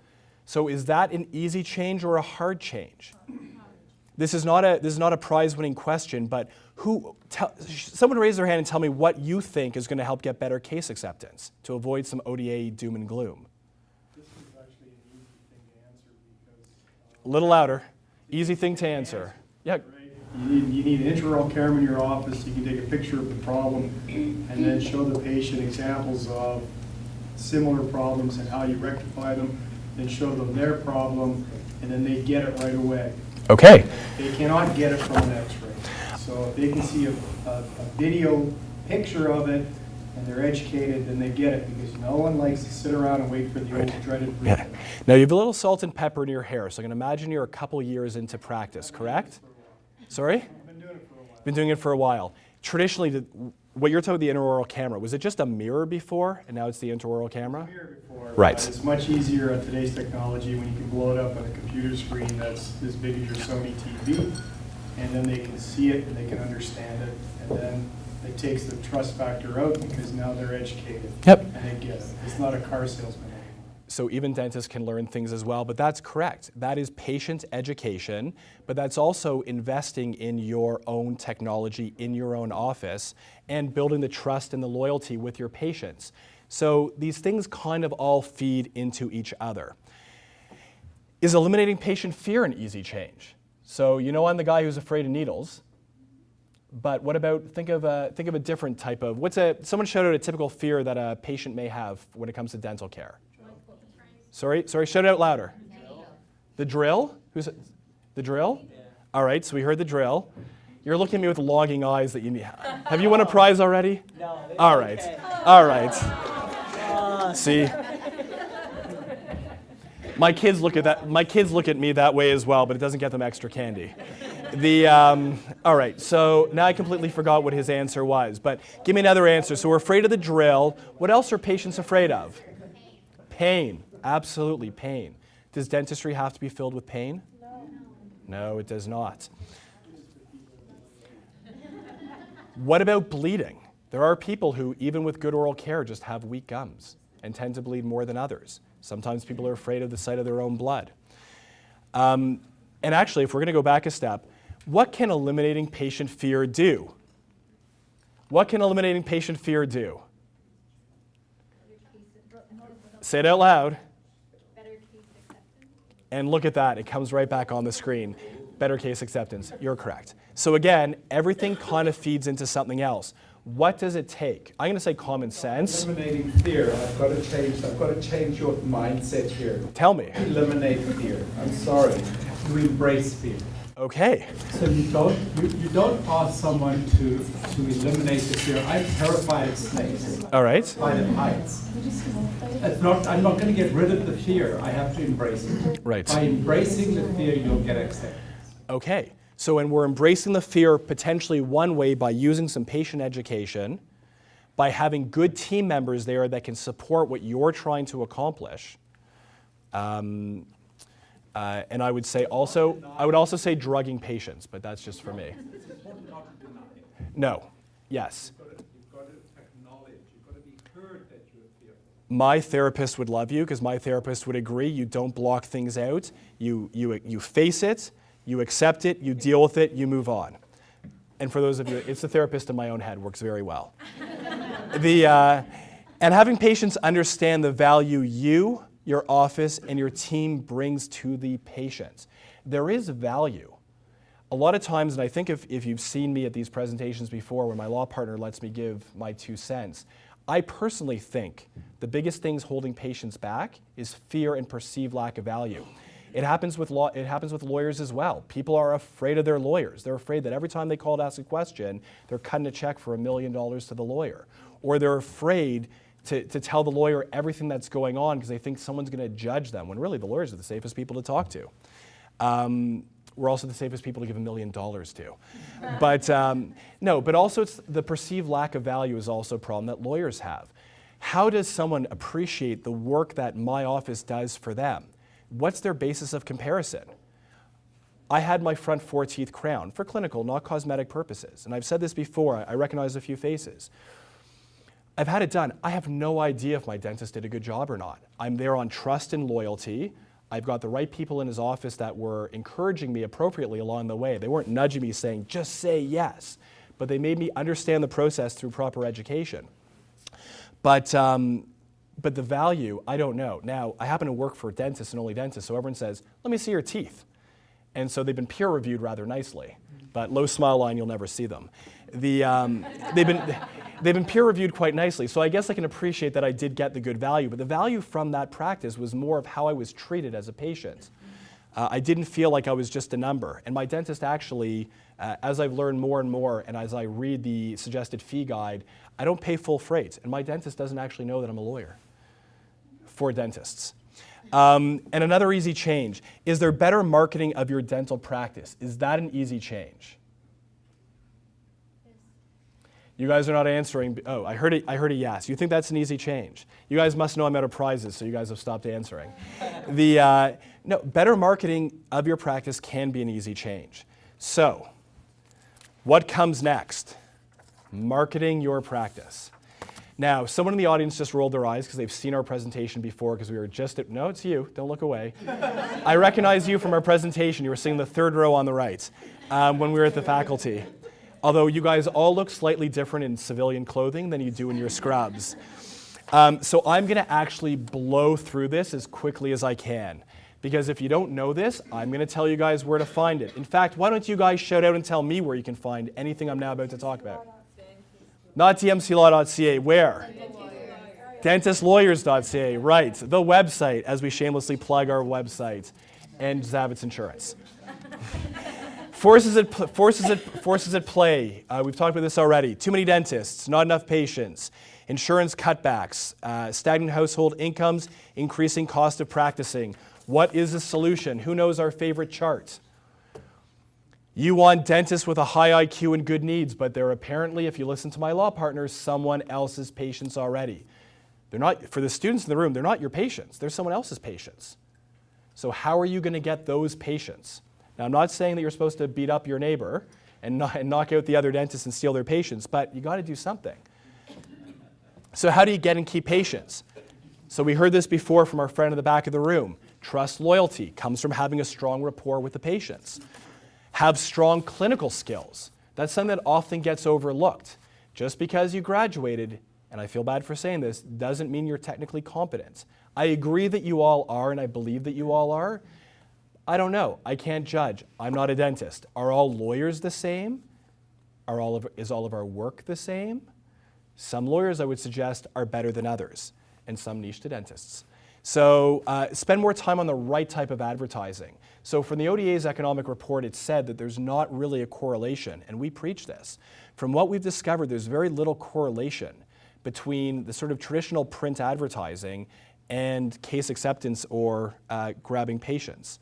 So is that an easy change or a hard change? This is not a prize-winning question, but someone raise their hand and tell me what you think is going to help get better case acceptance to avoid some ODA doom and gloom. This is actually an easy thing to answer because. A little louder. Easy thing to answer. Yeah. Right? You need an intraoral camera in your office. You can take a picture of the problem and then show the patient examples of similar problems and how you rectify them, then show them their problem, and then they get it right away. Okay. They cannot get it from an x-ray. So if they can see a video picture of it and they're educated, then they get it, because no one likes to sit around and wait for the old dreaded Yeah. briefing. Now you have a little salt and pepper in your hair, so I can imagine you're a couple years into practice, correct? Sorry? I've been doing it for a while. Been doing it for a while. Traditionally, what you're talking about, the intraoral camera, was it just a mirror before, and now it's the intraoral camera? Here before, Right. but it's much easier on today's technology when you can blow it up on a computer screen that's as big as your Sony TV, and then they can see it and they can understand it, and then it takes the trust factor out because now they're educated. Yep. And they get it. It's not a car salesman anymore. So even dentists can learn things as well, but that's correct. That is patient education, but that's also investing in your own technology in your own office and building the trust and the loyalty with your patients. So these things kind of all feed into each other. Is eliminating patient fear an easy change? So you know I'm the guy who's afraid of needles, but what about, think of a different type of, someone shout out a typical fear that a patient may have when it comes to dental care. Sorry, shout it out louder. The drill? The drill? Yeah. All right, so we heard the drill. You're looking at me with longing eyes that you need. Have you won a prize already? No. All right. Okay. All right. See? My kids look at me that way as well, but it doesn't get them extra candy. All right, so now I completely forgot what his answer was, but give me another answer. So we're afraid of the drill. What else are patients afraid of? Pain. Absolutely, pain. Does dentistry have to be filled with pain? No. No, it does not. What about bleeding? There are people who, even with good oral care, just have weak gums and tend to bleed more than others. Sometimes people are afraid of the sight of their own blood. And actually, if we're going to go back a step, what can eliminating patient fear do? What can eliminating patient fear do? Say it out loud. And look at that, it comes right back on the screen. Better case acceptance, you're correct. So again, everything kind of feeds into something else. What does it take? I'm going to say common sense. Eliminating fear. I've got to change your mindset here. Tell me. Eliminate fear. I'm sorry. You embrace fear. Okay. So you don't ask someone to eliminate the fear. I'm terrified of snakes. All right. Terrified of heights. I'm not going to get rid of the fear. I have to embrace it. Right. By embracing the fear, you'll get acceptance. Okay. So when we're embracing the fear, potentially one way by using some patient education, by having good team members there that can support what you're trying to accomplish. And I would also say drugging patients, but that's just for me. It's important not to deny it. No. Yes. You've got to acknowledge. You've got to be heard that you're fearful. My therapist would love you because my therapist would agree. You don't block things out. You face it. You accept it. You deal with it. You move on. And for those of you, it's the therapist in my own head. Works very well. And having patients understand the value you, your office, and your team brings to the patient. There is value. A lot of times, and I think if you've seen me at these presentations before when my law partner lets me give my 2 cents, I personally think the biggest things holding patients back is fear and perceived lack of value. It happens with lawyers as well. People are afraid of their lawyers. They're afraid that every time they call to ask a question, they're cutting a check for $1 million to the lawyer. Or they're afraid to tell the lawyer everything that's going on because they think someone's going to judge them, when really the lawyers are the safest people to talk to. We're also the safest people to give $1 million to. But no, but also it's the perceived lack of value is also a problem that lawyers have. How does someone appreciate the work that my office does for them? What's their basis of comparison? I had my front 4 teeth crowned for clinical, not cosmetic purposes. And I've said this before, I recognize a few faces. I've had it done. I have no idea if my dentist did a good job or not. I'm there on trust and loyalty. I've got the right people in his office that were encouraging me appropriately along the way. They weren't nudging me saying, just say yes. But they made me understand the process through proper education. But the value, I don't know. Now, I happen to work for dentists and only dentists, so everyone says, let me see your teeth. And so they've been peer reviewed rather nicely. But low smile line, you'll never see them. They've been peer reviewed quite nicely. So I guess I can appreciate that I did get the good value. But the value from that practice was more of how I was treated as a patient. I didn't feel like I was just a number. And my dentist actually, as I've learned more and more, and as I read the suggested fee guide, I don't pay full freight. And my dentist doesn't actually know that I'm a lawyer for dentists. And another easy change, is there better marketing of your dental practice? Is that an easy change? You guys are not answering. Oh, I heard a yes. You think that's an easy change? You guys must know I'm out of prizes, so you guys have stopped answering. No, better marketing of your practice can be an easy change. So, what comes next? Marketing your practice. Now, someone in the audience just rolled their eyes because they've seen our presentation before because we were just at, no, it's you, don't look away. I recognize you from our presentation. You were sitting in the 3rd row on the right when we were at the faculty. Although you guys all look slightly different in civilian clothing than you do in your scrubs. So I'm going to actually blow through this as quickly as I can. Because if you don't know this, I'm going to tell you guys where to find it. In fact, why don't you guys shout out and tell me where you can find anything I'm now about to talk about? Not dmclaw.ca, where? Dentistlawyers.ca, right. The website, as we shamelessly plug our website, and Zavitz Insurance. Forces at play. We've talked about this already. Too many dentists, not enough patients, insurance cutbacks, stagnant household incomes, increasing cost of practicing. What is the solution? Who knows our favorite chart? You want dentists with a high IQ and good needs, but they're apparently, if you listen to my law partners, someone else's patients already. They're not, for the students in the room, they're not your patients. They're someone else's patients. So how are you going to get those patients? Now, I'm not saying that you're supposed to beat up your neighbor and knock out the other dentists and steal their patients, but you got to do something. So how do you get and keep patients? So we heard this before from our friend in the back of the room. Trust, loyalty comes from having a strong rapport with the patients. Have strong clinical skills. That's something that often gets overlooked. Just because you graduated, and I feel bad for saying this, doesn't mean you're technically competent. I agree that you all are, and I believe that you all are. I don't know. I can't judge. I'm not a dentist. Are all lawyers the same? Is all of our work the same? Some lawyers, I would suggest, are better than others, and some niche to dentists. So spend more time on the right type of advertising. So from the ODA's Economic Report, it said that there's not really a correlation, and we preach this. From what we've discovered, there's very little correlation between the sort of traditional print advertising and case acceptance or grabbing patients.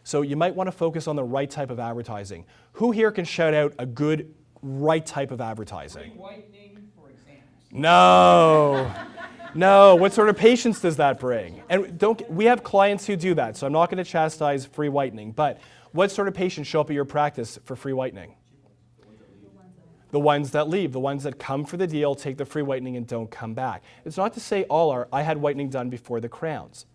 So you might want to focus on the right type of advertising. Who here can shout out a good right type of advertising? Whitening for exams. No. No, what sort of patients does that bring? And we have clients who do that, so I'm not going to chastise free whitening, but what sort of patients show up at your practice for free whitening? The ones that leave, the ones that come for the deal, take the free whitening and don't come back. It's not to say all are, I had whitening done before the crowns.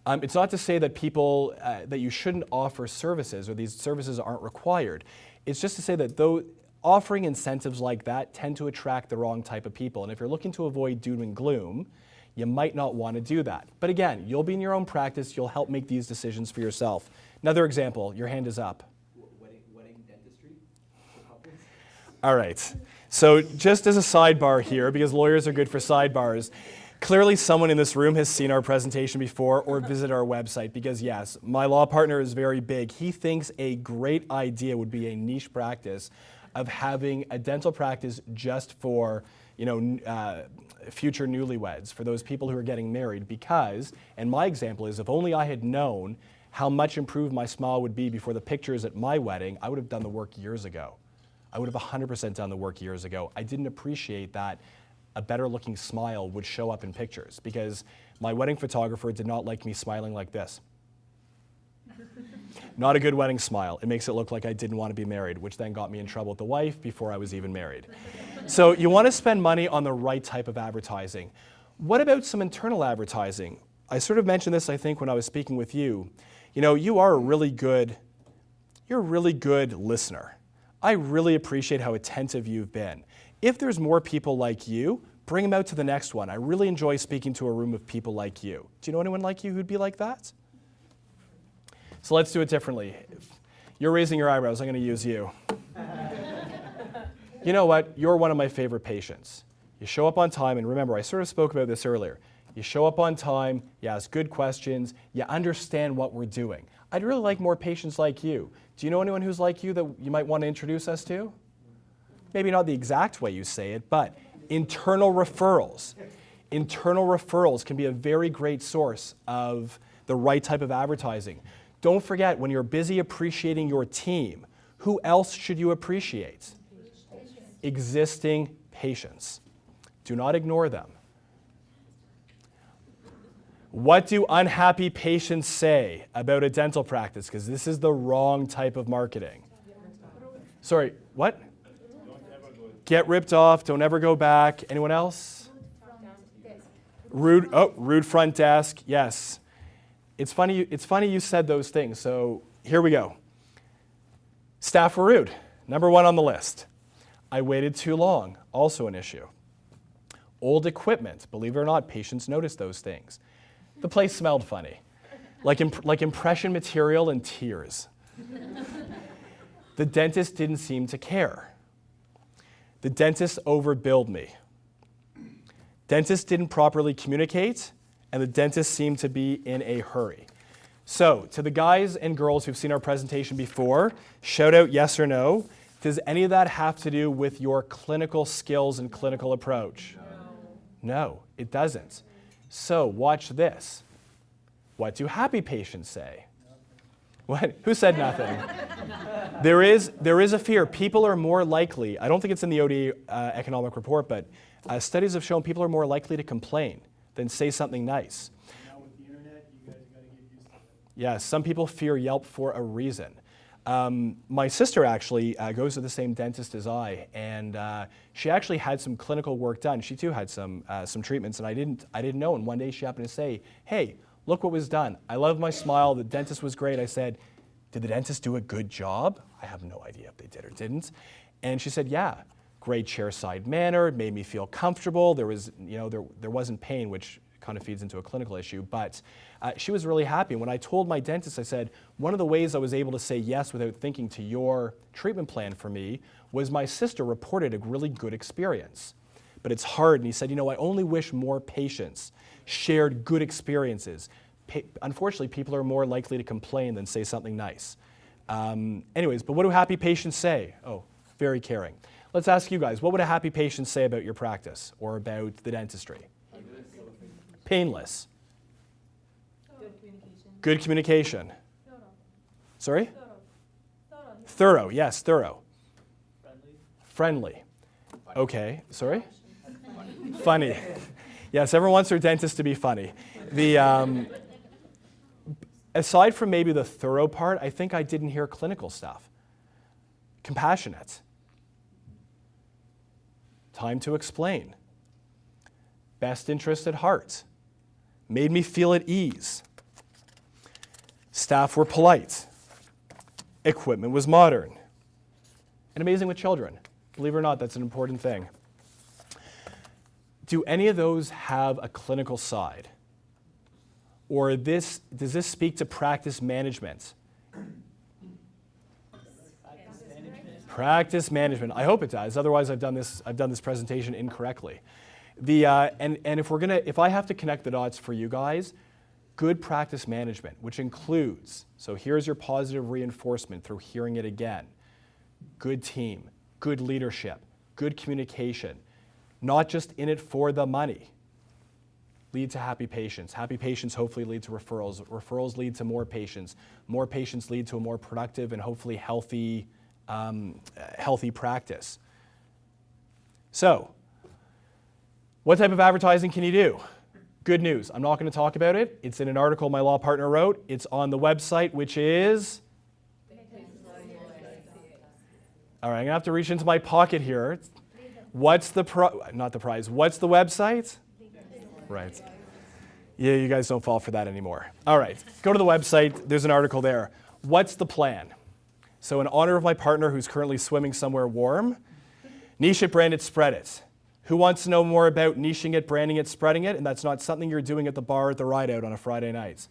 It's not to say that people, that you shouldn't offer services or these services aren't required. It's just to say that though offering incentives like that tend to attract the wrong type of people. And if you're looking to avoid doom and gloom, you might not want to do that. But again, you'll be in your own practice. You'll help make these decisions for yourself. Another example, your hand is up. Wedding dentistry for couples? All right. So just as a sidebar here, because lawyers are good for sidebars, clearly someone in this room has seen our presentation before or visited our website because yes, my law partner is very big. He thinks a great idea would be a niche practice of having a dental practice just for, future newlyweds, for those people who are getting married because, and my example is, if only I had known how much improved my smile would be before the pictures at my wedding, I would have done the work years ago. I would have 100% done the work years ago. I didn't appreciate that a better looking smile would show up in pictures because my wedding photographer did not like me smiling like this. Not a good wedding smile. It makes it look like I didn't want to be married, which then got me in trouble with the wife before I was even married. So you want to spend money on the right type of advertising. What about some internal advertising? I sort of mentioned this, I think, when I was speaking with you. You know, you're a really good listener. I really appreciate how attentive you've been. If there's more people like you, bring them out to the next one. I really enjoy speaking to a room of people like you. Do you know anyone like you who'd be like that? So let's do it differently. If you're raising your eyebrows, I'm going to use you. You know what? You're one of my favorite patients. You show up on time, and remember, I sort of spoke about this earlier. You show up on time, you ask good questions, you understand what we're doing. I'd really like more patients like you. Do you know anyone who's like you that you might want to introduce us to? Maybe not the exact way you say it, but internal referrals. Internal referrals can be a very great source of the right type of advertising. Don't forget, when you're busy appreciating your team, who else should you appreciate? Existing patients. Do not ignore them. What do unhappy patients say about a dental practice? Because this is the wrong type of marketing. Sorry, what? Get ripped off, don't ever go back. Anyone else? Rude front desk, yes. It's funny you said those things, so here we go. Staff were rude, number one on the list. I waited too long, also an issue. Old equipment, believe it or not, patients notice those things. The place smelled funny, like impression material and tears. The dentist didn't seem to care. The dentist overbilled me. Dentist didn't properly communicate, and the dentist seemed to be in a hurry. So, to the guys and girls who've seen our presentation before, shout out yes or no. Does any of that have to do with your clinical skills and clinical approach? No, it doesn't. So, watch this. What do happy patients say? What? Who said nothing? There is a fear. People are more likely, I don't think it's in the ODA Economic Report, but studies have shown people are more likely to complain than say something nice. Now with the internet, you guys got to get used to it. Yeah, some people fear Yelp for a reason. My sister actually goes to the same dentist as I, and she actually had some clinical work done. She too had some treatments, and I didn't know. And one day she happened to say, "Hey, look what was done. I love my smile. The dentist was great." I said, "Did the dentist do a good job?" I have no idea if they did or didn't. And she said, "Yeah, great chairside manner. It made me feel comfortable. There was, there wasn't pain," which kind of feeds into a clinical issue, but she was really happy. When I told my dentist, I said, one of the ways I was able to say yes without thinking to your treatment plan for me was my sister reported a really good experience. But it's hard, and he said, I only wish more patients shared good experiences. Unfortunately, people are more likely to complain than say something nice. Anyways, but what do happy patients say? Oh, very caring. Let's ask you guys, what would a happy patient say about your practice or about the dentistry? Painless. Good communication. Good communication. Thorough. Sorry? Thorough. Thorough, yes, thorough. Friendly. Okay, sorry? Funny. Yes, everyone wants their dentist to be funny. Aside from maybe the thorough part, I think I didn't hear clinical stuff. Compassionate. Time to explain. Best interest at heart. Made me feel at ease. Staff were polite. Equipment was modern. And amazing with children. Believe it or not, that's an important thing. Do any of those have a clinical side? Or does this speak to practice management? Practice management. I hope it does. Otherwise, I've done this presentation incorrectly. And if I have to connect the dots for you guys, good practice management, which includes, so here's your positive reinforcement through hearing it again. Good team, good leadership, good communication, not just in it for the money. Lead to happy patients. Happy patients hopefully lead to referrals. Referrals lead to more patients. More patients lead to a more productive and hopefully healthy practice. So, what type of advertising can you do? Good news. I'm not going to talk about it. It's in an article my law partner wrote. It's on the website, which is All right, I'm gonna have to reach into my pocket here. What's the not the prize, what's the website? Right. Yeah, you guys don't fall for that anymore. All right, go to the website, there's an article there. What's the plan? So in honor of my partner who's currently swimming somewhere warm, niche it, brand it, spread it. Who wants to know more about niching it, branding it, spreading it? And that's not something you're doing at the bar at the Ride Out on a Friday night.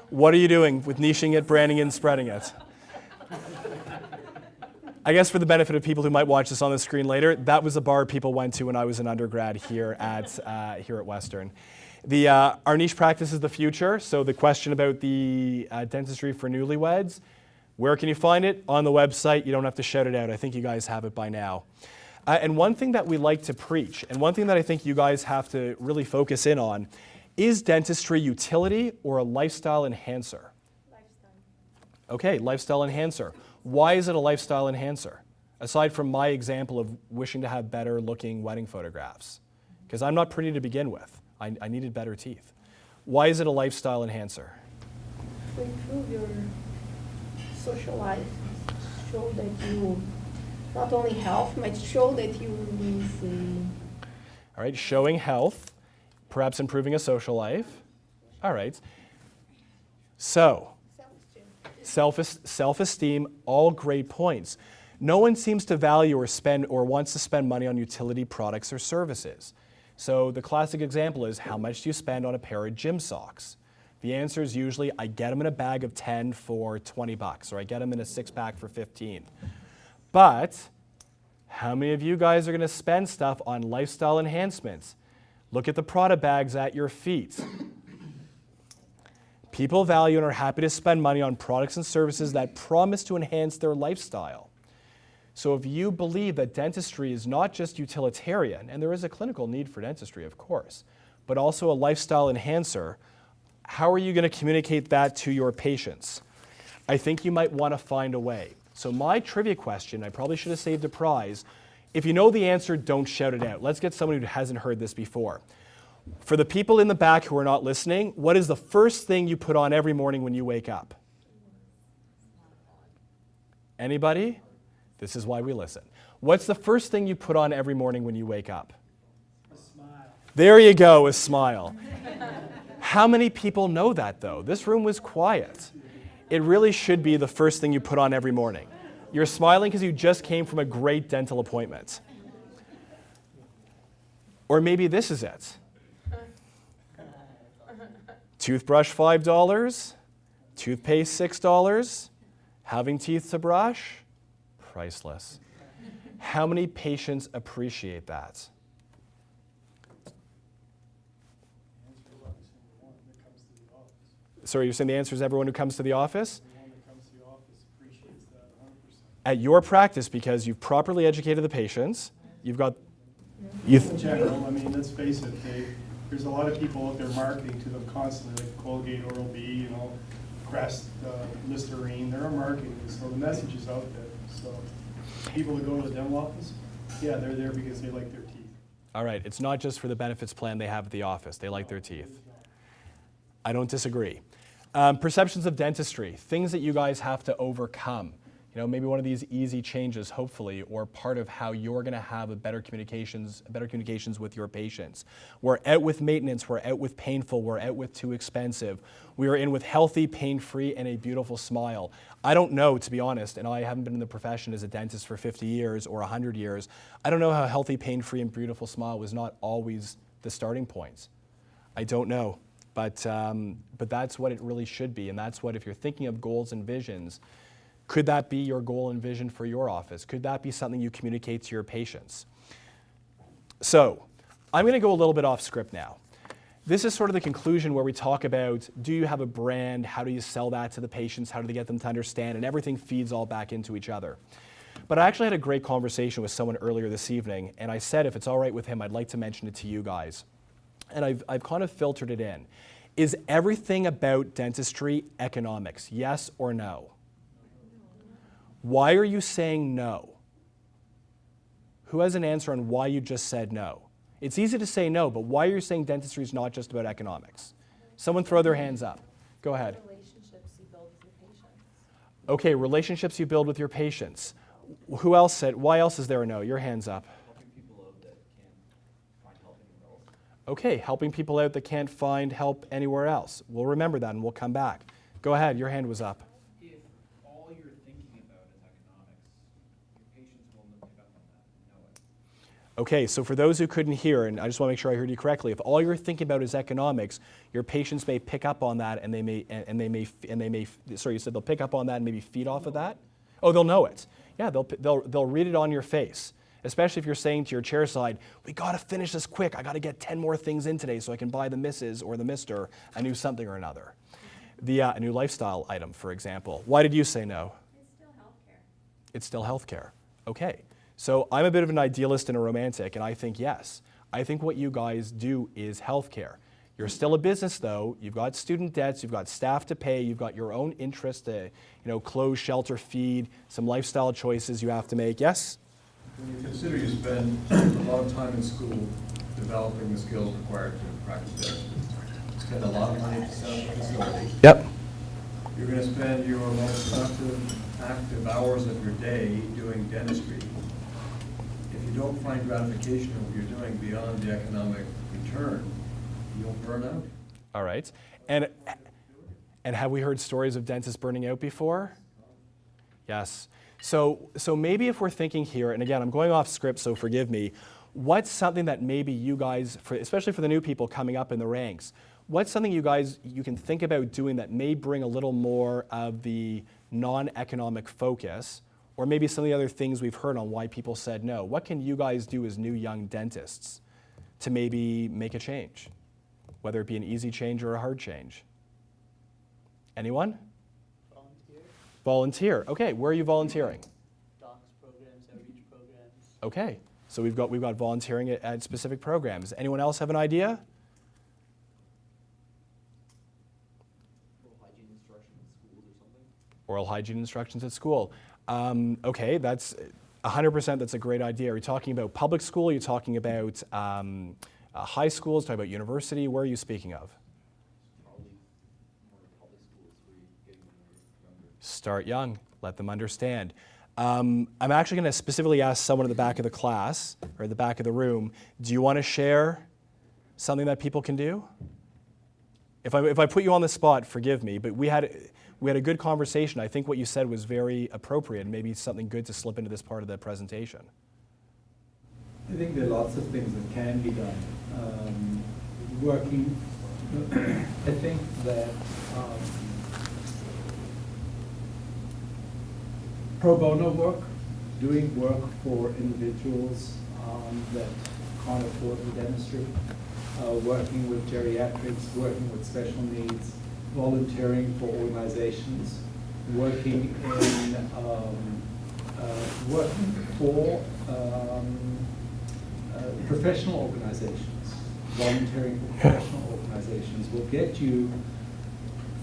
What are you doing with niching it, branding it, and spreading it? I guess for the benefit of people who might watch this on the screen later, that was a bar people went to when I was an undergrad here at Western. Our niche practice is the future, so the question about the dentistry for newlyweds, where can you find it? On the website. You don't have to shout it out. I think you guys have it by now. And one thing that we like to preach, and one thing that I think you guys have to really focus in on, is dentistry utility or a lifestyle enhancer? Lifestyle. Okay, lifestyle enhancer. Why is it a lifestyle enhancer? Aside from my example of wishing to have better looking wedding photographs. Because I'm not pretty to begin with. I needed better teeth. Why is it a lifestyle enhancer? To improve your social life, show that you not only health, but show that you is All right, showing health, perhaps improving a social life. All right. So, self-esteem, all great points. No one seems to value or spend or wants to spend money on utility products or services. So the classic example is, how much do you spend on a pair of gym socks? The answer is usually, I get them in a bag of 10 for 20 bucks, or I get them in a 6-pack for 15. But how many of you guys are going to spend stuff on lifestyle enhancements? Look at the Prada bags at your feet. People value and are happy to spend money on products and services that promise to enhance their lifestyle. So if you believe that dentistry is not just utilitarian, and there is a clinical need for dentistry, of course, but also a lifestyle enhancer, how are you going to communicate that to your patients? I think you might want to find a way. So my trivia question, I probably should have saved a prize. If you know the answer, don't shout it out. Let's get someone who hasn't heard this before. For the people in the back who are not listening, what is the first thing you put on every morning when you wake up? Anybody? This is why we listen. What's the first thing you put on every morning when you wake up? A smile. There you go, a smile. How many people know that, though? This room was quiet. It really should be the first thing you put on every morning. You're smiling because you just came from a great dental appointment. Or maybe this is it. Toothbrush, $5. Toothpaste, $6. Having teeth to brush, priceless. How many patients appreciate that? Sorry, you're saying the answer is everyone who comes to the office? Everyone that comes to the office appreciates that 100%. At your practice, because you've properly educated the patients, you've got... In general, I mean, let's face it, there's a lot of people out there marketing to them constantly, like Colgate, Oral-B, Crest, Listerine, they're marketing, so the message is out there. So people that go to the dental office, yeah, they're there because they like their teeth. All right, it's not just for the benefits plan they have at the office. They like their teeth. I don't disagree. Perceptions of dentistry, things that you guys have to overcome. Maybe one of these easy changes, hopefully, or part of how you're going to have a better communications with your patients. We're out with maintenance, we're out with painful, we're out with too expensive. We are in with healthy, pain-free, and a beautiful smile. I don't know, to be honest, and I haven't been in the profession as a dentist for 50 years or 100 years. I don't know how healthy, pain-free, and beautiful smile was not always the starting point. I don't know, but that's what it really should be, and that's what, if you're thinking of goals and visions, could that be your goal and vision for your office? Could that be something you communicate to your patients? So, I'm going to go a little bit off script now. This is sort of the conclusion where we talk about, do you have a brand? How do you sell that to the patients? How do they get them to understand? And everything feeds all back into each other. But I actually had a great conversation with someone earlier this evening, and I said if it's all right with him, I'd like to mention it to you guys. And I've kind of filtered it in. Is everything about dentistry economics? Yes or no? Why are you saying no? Who has an answer on why you just said no? It's easy to say no, but why are you saying dentistry is not just about economics? Someone throw their hands up. Go ahead. Relationships you build with your patients. Okay, relationships you build with your patients. Who else said, why else is there a no? Your hand's up. Helping people out that can't find help anywhere else. Okay, helping people out that can't find help anywhere else. We'll remember that and we'll come back. Go ahead, your hand was up. If all you're thinking about is economics, your patients will pick up on that and know it. Okay, so for those who couldn't hear, and I just want to make sure I heard you correctly, if all you're thinking about is economics, your patients may pick up on that, and they may. Sorry, you said they'll pick up on that and maybe feed off of that. Oh, they'll know it. Yeah, they'll read it on your face. Especially if you're saying to your chair side, we got to finish this quick. I got to get 10 more things in today so I can buy the Mrs. or the Mr. a new something or another. A new lifestyle item, for example. Why did you say no? It's still healthcare. It's still healthcare. Okay. So I'm a bit of an idealist and a romantic, and I think yes. I think what you guys do is healthcare. You're still a business, though. You've got student debts. You've got staff to pay. You've got your own interest to, clothe, shelter, feed, some lifestyle choices you have to make. Yes? When you consider you spend a lot of time in school developing the skills required to practice dentistry, spend a lot of money to set up a facility. Yep. You're going to spend your most active hours of your day doing dentistry. If you don't find gratification in what you're doing beyond the economic return, you'll burn out. All right. And have we heard stories of dentists burning out before? Yes. So maybe if we're thinking here, and again, I'm going off script, so forgive me, what's something that maybe you guys, especially for the new people coming up in the ranks, what's something you can think about doing that may bring a little more of the non-economic focus, or maybe some of the other things we've heard on why people said no? What can you guys do as new young dentists to maybe make a change, whether it be an easy change or a hard change? Anyone? Volunteer. Okay, where are you volunteering? Docs programs, outreach programs. Okay, so we've got volunteering at specific programs. Anyone else have an idea? Oral hygiene instruction in schools or something. Oral hygiene instructions at school. Okay, that's 100%. That's a great idea. Are you talking about public school? Are you talking about high schools? Talking about university? Where are you speaking of? Start young, let them understand. I'm actually going to specifically ask someone in the back of the class, or the back of the room, do you want to share something that people can do? If I put you on the spot, forgive me, but we had a good conversation. I think what you said was very appropriate, and maybe something good to slip into this part of the presentation. I think there are lots of things that can be done. I think that pro bono work, doing work for individuals that can't afford the dentistry, working with geriatrics, working with special needs, volunteering for organizations, working for professional organizations, volunteering for professional organizations will get you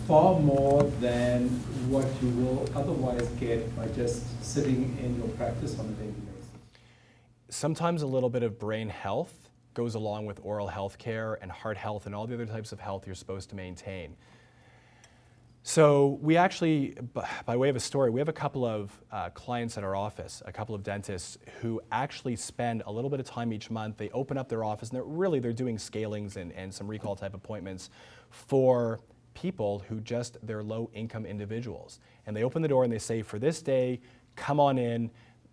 far more than what you will otherwise get by just sitting in your practice on a daily basis. Sometimes a little bit of brain health goes along with oral health care and heart health and all the other types of health you're supposed to maintain. So we actually, by way of a story, we have a couple of clients at our office, a couple of dentists who actually spend a little bit of time each month. They open up their office and they're doing scalings and some recall type appointments for people who they're low income individuals. And they open the door and they say, for this day, come on in.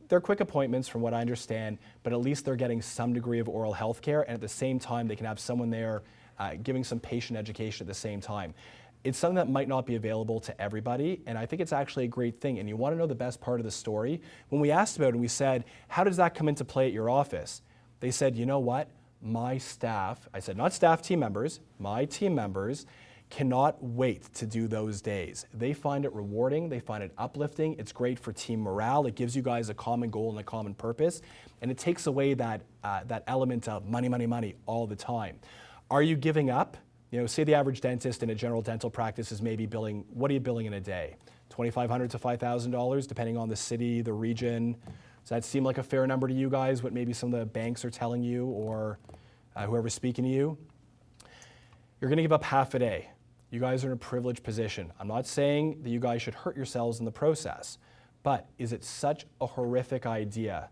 They're quick appointments from what I understand, but at least they're getting some degree of oral health care, and at the same time they can have someone there giving some patient education at the same time. It's something that might not be available to everybody, and I think it's actually a great thing. And you want to know the best part of the story? When we asked about it and we said, how does that come into play at your office? They said, you know what? My staff, I said not staff team members, my team members cannot wait to do those days. They find it rewarding, they find it uplifting, it's great for team morale, it gives you guys a common goal and a common purpose, and it takes away that element of money, money, money all the time. Are you giving up? Say the average dentist in a general dental practice is maybe billing, what are you billing in a day? $2,500 to $5,000, depending on the city, the region. Does that seem like a fair number to you guys, what maybe some of the banks are telling you or whoever's speaking to you? You're gonna give up half a day. You guys are in a privileged position. I'm not saying that you guys should hurt yourselves in the process, But is it such a horrific idea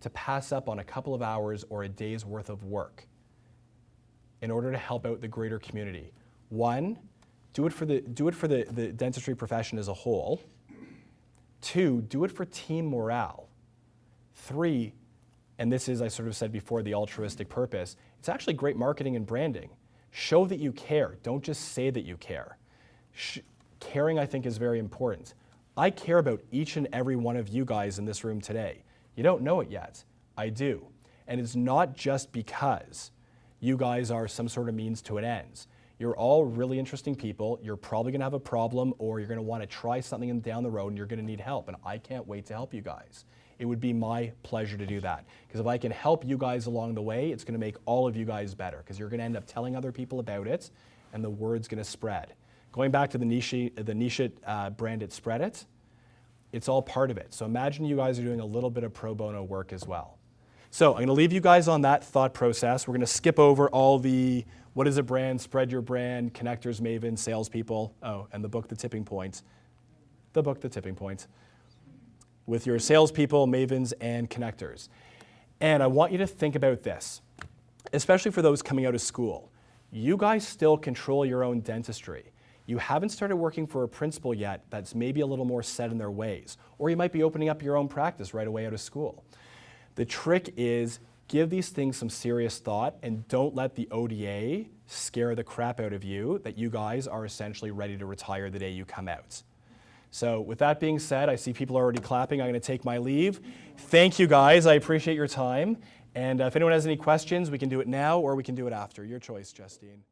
to pass up on a couple of hours or a day's worth of work in order to help out the greater community? One, do it for the dentistry profession as a whole. Two, do it for team morale. Three, and this is, I sort of said before, the altruistic purpose, it's actually great marketing and branding. Show that you care. Don't just say that you care. Caring, I think, is very important. I care about each and every one of you guys in this room today. You don't know it yet. I do. And it's not just because you guys are some sort of means to an end. You're all really interesting people. You're probably going to have a problem, or you're going to want to try something down the road and you're going to need help. And I can't wait to help you guys. It would be my pleasure to do that. Because if I can help you guys along the way, it's going to make all of you guys better. Because you're going to end up telling other people about it, and the word's going to spread. Going back to the niche it, brand it, spread it, it's all part of it. So imagine you guys are doing a little bit of pro bono work as well. So I'm going to leave you guys on that thought process. We're going to skip over all the what is a brand, spread your brand, connectors, mavens, salespeople, and the book, The Tipping Point. The book, The Tipping Point, with your salespeople, mavens, and connectors. And I want you to think about this, especially for those coming out of school. You guys still control your own dentistry. You haven't started working for a principal yet that's maybe a little more set in their ways. Or you might be opening up your own practice right away out of school. The trick is give these things some serious thought and don't let the ODA scare the crap out of you that you guys are essentially ready to retire the day you come out. So with that being said, I see people already clapping. I'm going to take my leave. Thank you guys. I appreciate your time. And if anyone has any questions, we can do it now or we can do it after. Your choice, Justine.